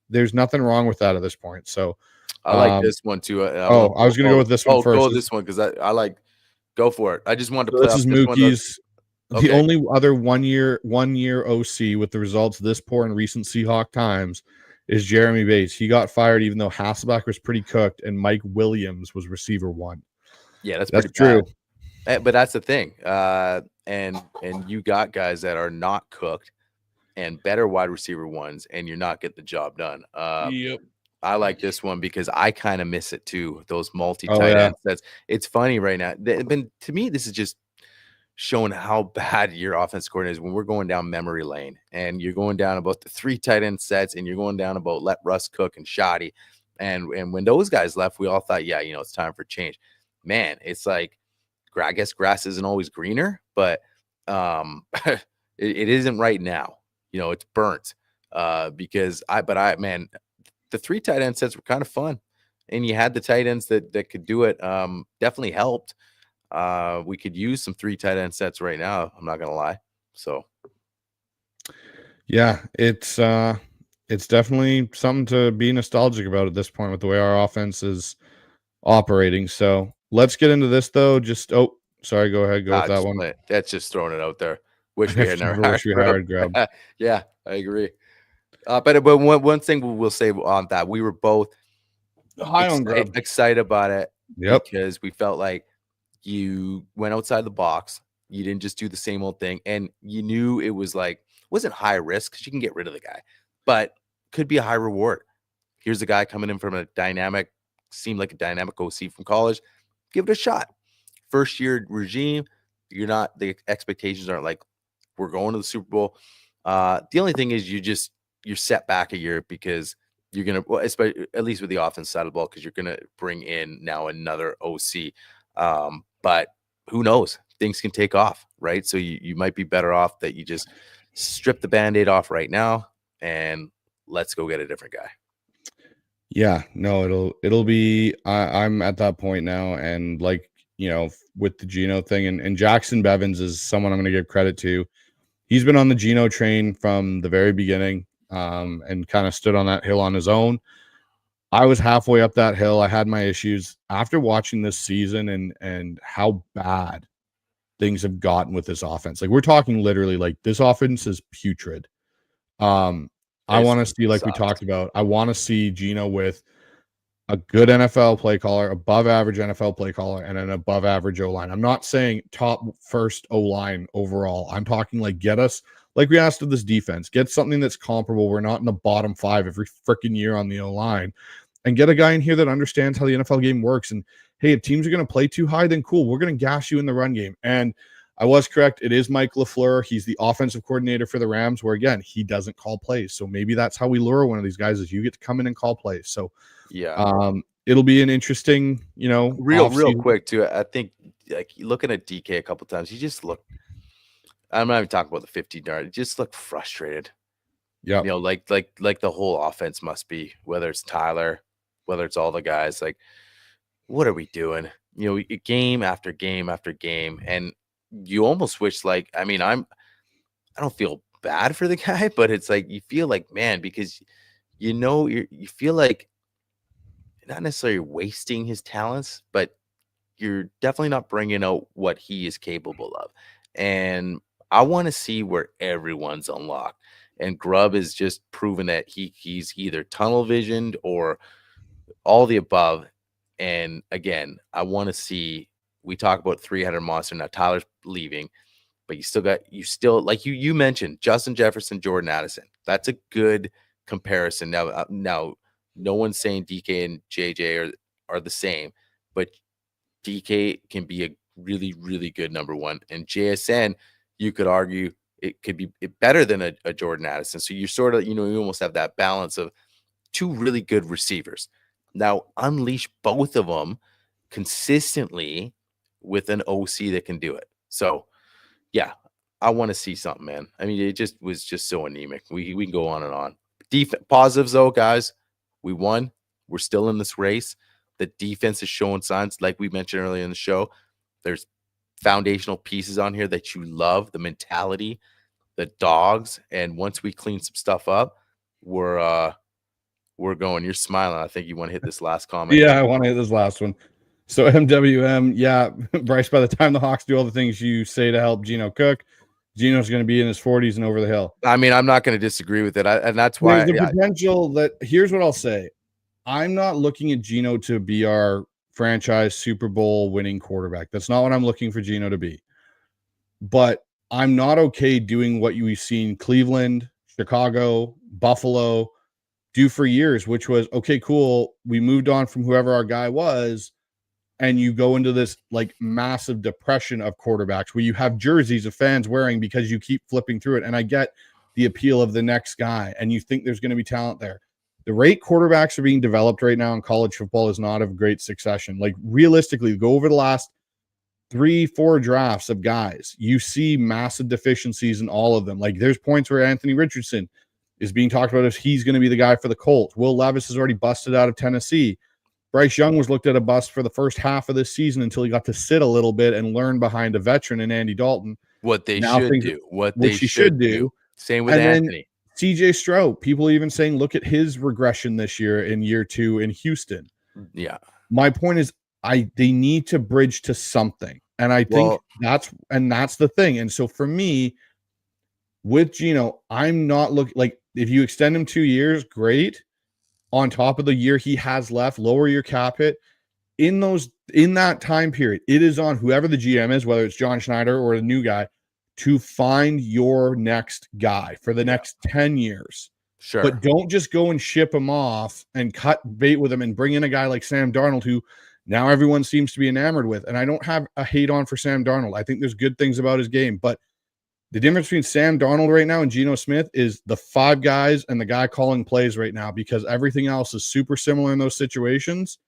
There's nothing wrong with that at this point. So I like this one too. I was going to go with this one first. Go with this one because I like. Go for it. I just wanted to play. This is Mookie's. The only other one year OC with the results this poor in recent Seahawk times is Jeremy Bates. He got fired even though Hasselbeck was pretty cooked and Mike Williams was receiver 1. Yeah, that's true. But that's the thing. And you got guys that are not cooked and better wide receiver 1s, and you're not getting the job done. Yep. I like this one because I kind of miss it too. Those multi-tight end sets. It's funny right now. To me, this is just showing how bad your offense coordinator is when we're going down memory lane and you're going down about the 3 tight end sets and you're going down about let Russ cook and Shoddy. And when those guys left, we all thought, it's time for change. Man, it's like, I guess grass isn't always greener, but it isn't right now. It's burnt because the 3 tight end sets were kind of fun, and you had the tight ends that could do it. Definitely helped. We could use some 3 tight end sets right now. I'm not gonna lie. So, yeah, it's definitely something to be nostalgic about at this point with the way our offense is operating. So let's get into this though. Sorry, go ahead, go with that one. That's just throwing it out there. Wish we had never Grub. Yeah, I agree. But one thing we'll say on that, we were both high on Grub, excited about it. Yep, because we felt like You went outside the box. You didn't just do the same old thing. And you knew it was like, wasn't high risk because you can get rid of the guy, but could be a high reward. Here's a guy coming in from seemed like a dynamic OC from college. Give it a shot. First year regime, the expectations aren't like we're going to the Super Bowl. The only thing is you're set back a year because you're going to, especially at least with the offense side of the ball, because you're going to bring in now another OC. But who knows? Things can take off, right? So you might be better off that you just strip the Band-Aid off right now and let's go get a different guy. Yeah, no, it'll be, I'm at that point now. And like, with the Geno thing and Jackson Bevins is someone I'm going to give credit to. He's been on the Geno train from the very beginning, and kind of stood on that hill on his own. I was halfway up that hill. I had my issues after watching this season and how bad things have gotten with this offense. Like, we're talking literally like this offense is putrid. I want to see, like we talked about, I want to see Geno with a good NFL play caller, above average NFL play caller, and an above average O-line. I'm not saying top first O-line overall. I'm talking like get us, like we asked of this defense, get something that's comparable. We're not in the bottom 5 every freaking year on the O-line, and get a guy in here that understands how the NFL game works. And hey, if teams are going to play too high, then cool. We're going to gash you in the run game. And I was correct. It is Mike LaFleur. He's the offensive coordinator for the Rams, where, again, he doesn't call plays. So maybe that's how we lure one of these guys, is you get to come in and call plays. So yeah, it'll be an interesting, real quick too. I think like looking at DK a couple times, he just looked, I'm not even talking about the 15-yard. He just looked frustrated. Yeah. Like the whole offense must be, whether it's Tyler, whether it's all the guys, like, what are we doing? Game after game after game. And you almost wish, like, I mean, I don't feel bad for the guy, but it's like, you feel like, man, because you feel like not necessarily wasting his talents, but you're definitely not bringing out what he is capable of. And I want to see where everyone's unlocked. And Grubb is just proven that he's either tunnel visioned or all the above. And again, I want to see, we talk about 300 monster. Now Tyler's leaving, but you still like you mentioned Justin Jefferson, Jordan Addison. That's a good comparison. Now no one's saying DK and JJ are the same, but DK can be a really, really good number one. And JSN, you could argue it could be better than a Jordan Addison. So you sort of, you almost have that balance of two really good receivers. Now unleash both of them consistently with an OC that can do it. So yeah, I want to see something, man. I mean, it was just so anemic. We can go on and on. Positives though, guys. We won. We're still in this race. The defense is showing signs, like we mentioned earlier in the show. There's foundational pieces on here that you love, the mentality, the dogs. And once we clean some stuff up, we're going. You're smiling. I think you want to hit this last comment. Yeah, I want to hit this last one. So MWM, yeah, Bryce, by the time the Hawks do all the things you say to help Geno cook, Geno's going to be in his 40s and over the hill. I mean, I'm not going to disagree with it. And that's why there's the potential that, here's what I'll say. I'm not looking at Geno to be our franchise Super Bowl winning quarterback. That's not what I'm looking for Geno to be. But I'm not okay doing what we've seen Cleveland, Chicago, Buffalo do for years, which was, okay, cool. We moved on from whoever our guy was. And you go into this like massive depression of quarterbacks where you have jerseys of fans wearing because you keep flipping through it. And I get the appeal of the next guy and you think there's going to be talent there. The rate quarterbacks are being developed right now in college football is not of great succession. Like realistically, go over the last 3-4 drafts of guys, you see massive deficiencies in all of them. Like there's points where Anthony Richardson is being talked about as he's going to be the guy for the Colts. Will Levis has already busted out of Tennessee. Bryce Young was looked at a bust for the first half of this season until he got to sit a little bit and learn behind a veteran in Andy Dalton. What they should do. What they should do. Same with Anthony. CJ Stroud, people even saying, look at his regression this year in year 2 in Houston. Yeah. My point is they need to bridge to something. And I think that's the thing. And so for me, with Geno, I'm not looking like if you extend him 2 years, great. On top of the year he has left, lower your cap hit. In those in that time period, it is on whoever the GM is, whether it's John Schneider or a new guy, to find your next guy for the next 10 years. Sure. But don't just go and ship him off and cut bait with him and bring in a guy like Sam Darnold, who now everyone seems to be enamored with. And I don't have a hate on for Sam Darnold. I think there's good things about his game. But the difference between Sam Darnold right now and Geno Smith is the 5 guys and the guy calling plays right now, because everything else is super similar in those situations.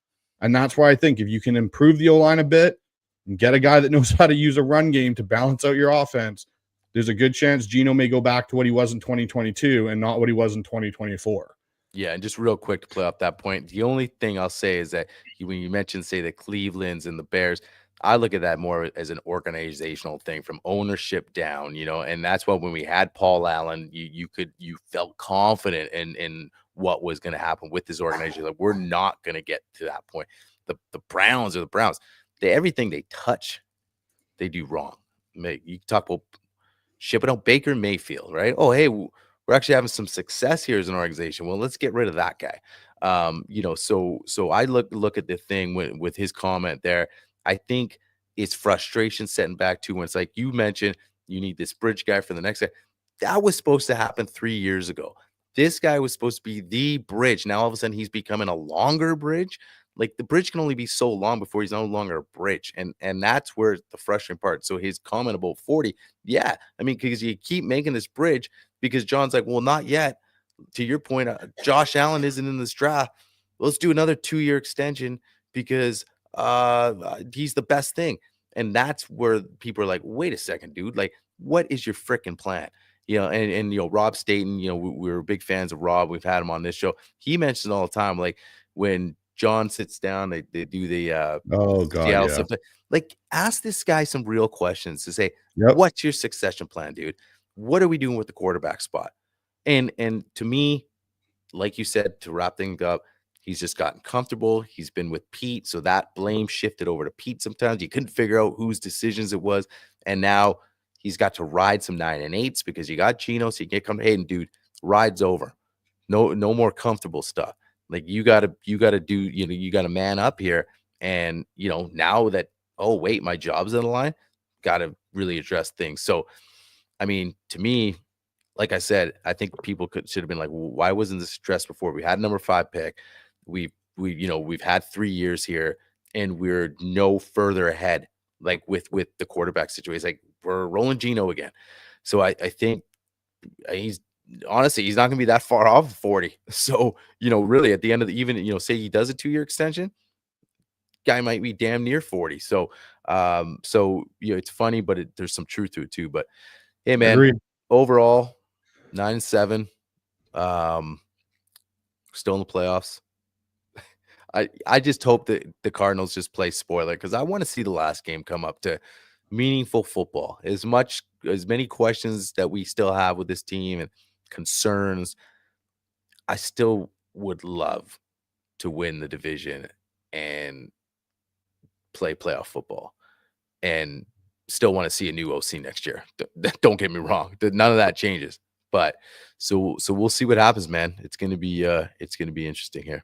And that's why I think if you can improve the O-line a bit and get a guy that knows how to use a run game to balance out your offense, there's a good chance Geno may go back to what he was in 2022 and not what he was in 2024. Yeah, and just real quick to play off that point, the only thing I'll say is that when you mentioned, say, the Clevelands and the Bears, I look at that more as an organizational thing from ownership down, and that's why when we had Paul Allen, you felt confident in what was going to happen with this organization. Like, we're not going to get to that point. The Browns are the Browns. Everything they touch, they do wrong. You talk about shipping out Baker Mayfield, right? Oh, hey, we're actually having some success here as an organization. Well, let's get rid of that guy. So I look at the thing with his comment there. I think it's frustration setting back to when it's like you mentioned, you need this bridge guy for the next guy. That was supposed to happen 3 years ago. This guy was supposed to be the bridge. Now all of a sudden he's becoming a longer bridge. Like, the bridge can only be so long before he's no longer a bridge. And that's where the frustrating part. So his comment about 40, yeah, I mean, because you keep making this bridge because John's like, well, not yet. To your point, Josh Allen isn't in this draft. Let's do another 2-year extension because he's the best thing. And that's where people are like, wait a second, dude. Like, what is your freaking plan? And Rob Staten, we're big fans of Rob. We've had him on this show. He mentions all the time, like, when John sits down, they do the Seattle stuff. Like, ask this guy some real questions to say, what's your succession plan, dude? What are we doing with the quarterback spot? And to me, like you said, to wrap things up, he's just gotten comfortable. He's been with Pete, so that blame shifted over to Pete sometimes. You couldn't figure out whose decisions it was. And now he's got to ride some 9 and 8s because you got Geno, so you can't come, hey, dude, ride's over. No more comfortable stuff. Like, you gotta do, you gotta man up here. And now that, oh wait, my job's on the line, gotta really address things. So I mean, to me, like I said, I think people should have been like, well, why wasn't this addressed before? We had number 5 pick. We've had 3 years here, and we're no further ahead, like with the quarterback situation. Like, we're rolling Geno again. So I think he's honestly, he's not going to be that far off of 40. So, really at the end of the, even, say he does a 2-year extension, guy might be damn near 40. So, it's funny, but there's some truth to it too. But hey, man, Agreed. Overall 9-7, still in the playoffs. I just hope that the Cardinals just play spoiler, because I want to see the last game come up to meaningful football. As many questions that we still have with this team and concerns, I still would love to win the division and play playoff football, and still want to see a new OC next year. Don't get me wrong, none of that changes. But so we'll see what happens, man. It's gonna be interesting here.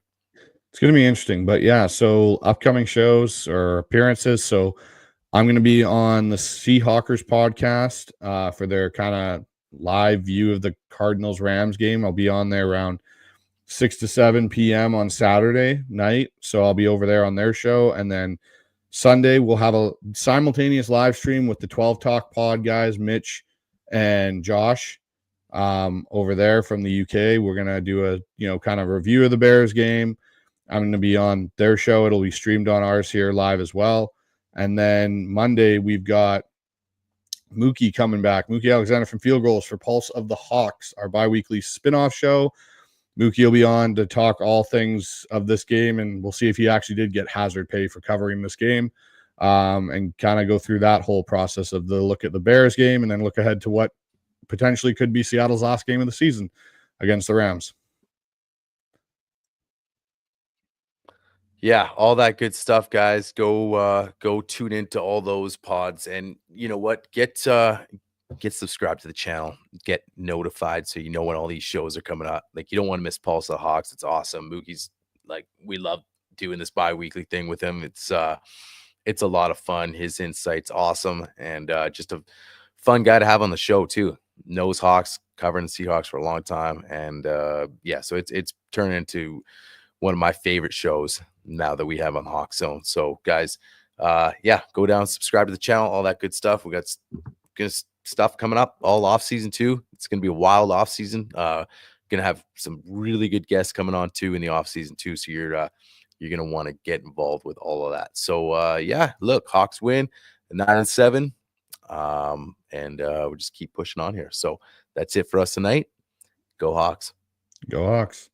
It's gonna be interesting. But yeah, so upcoming shows or appearances. So I'm gonna be on the Seahawkers podcast for their kind of live view of the Cardinals Rams game. I'll be on there around 6 to 7 p.m. on Saturday night. So I'll be over there on their show. And then Sunday, we'll have a simultaneous live stream with the 12 Talk Pod guys, Mitch and Josh, over there from the UK. We're going to do a, kind of review of the Bears game. I'm going to be on their show. It'll be streamed on ours here live as well. And then Monday, we've got Mookie coming back. Mookie Alexander from Field Goals for Pulse of the Hawks, our bi-weekly spinoff show. Mookie will be on to talk all things of this game, and we'll see if he actually did get hazard pay for covering this game, and kind of go through that whole process of the look at the Bears game and then look ahead to what potentially could be Seattle's last game of the season against the Rams. Yeah, all that good stuff, guys. Go tune into all those pods, and you know what? Get subscribed to the channel, get notified so you know when all these shows are coming up. Like, you don't want to miss Pulse of the Hawks. It's awesome. Mookie's like, we love doing this bi-weekly thing with him. It's a lot of fun. His insight's awesome, and just a fun guy to have on the show too. Knows Hawks, covering the Seahawks for a long time, and yeah, so it's turned into one of my favorite shows now that we have on the Hawk Zone. So guys, yeah, go down, subscribe to the channel, all that good stuff. We got good stuff coming up all off season too. It's gonna be a wild off season. Gonna have some really good guests coming on too in the off season too. So you're gonna want to get involved with all of that. So yeah, look, Hawks win 9-7. And we'll just keep pushing on here. So that's it for us tonight. Go Hawks. Go Hawks.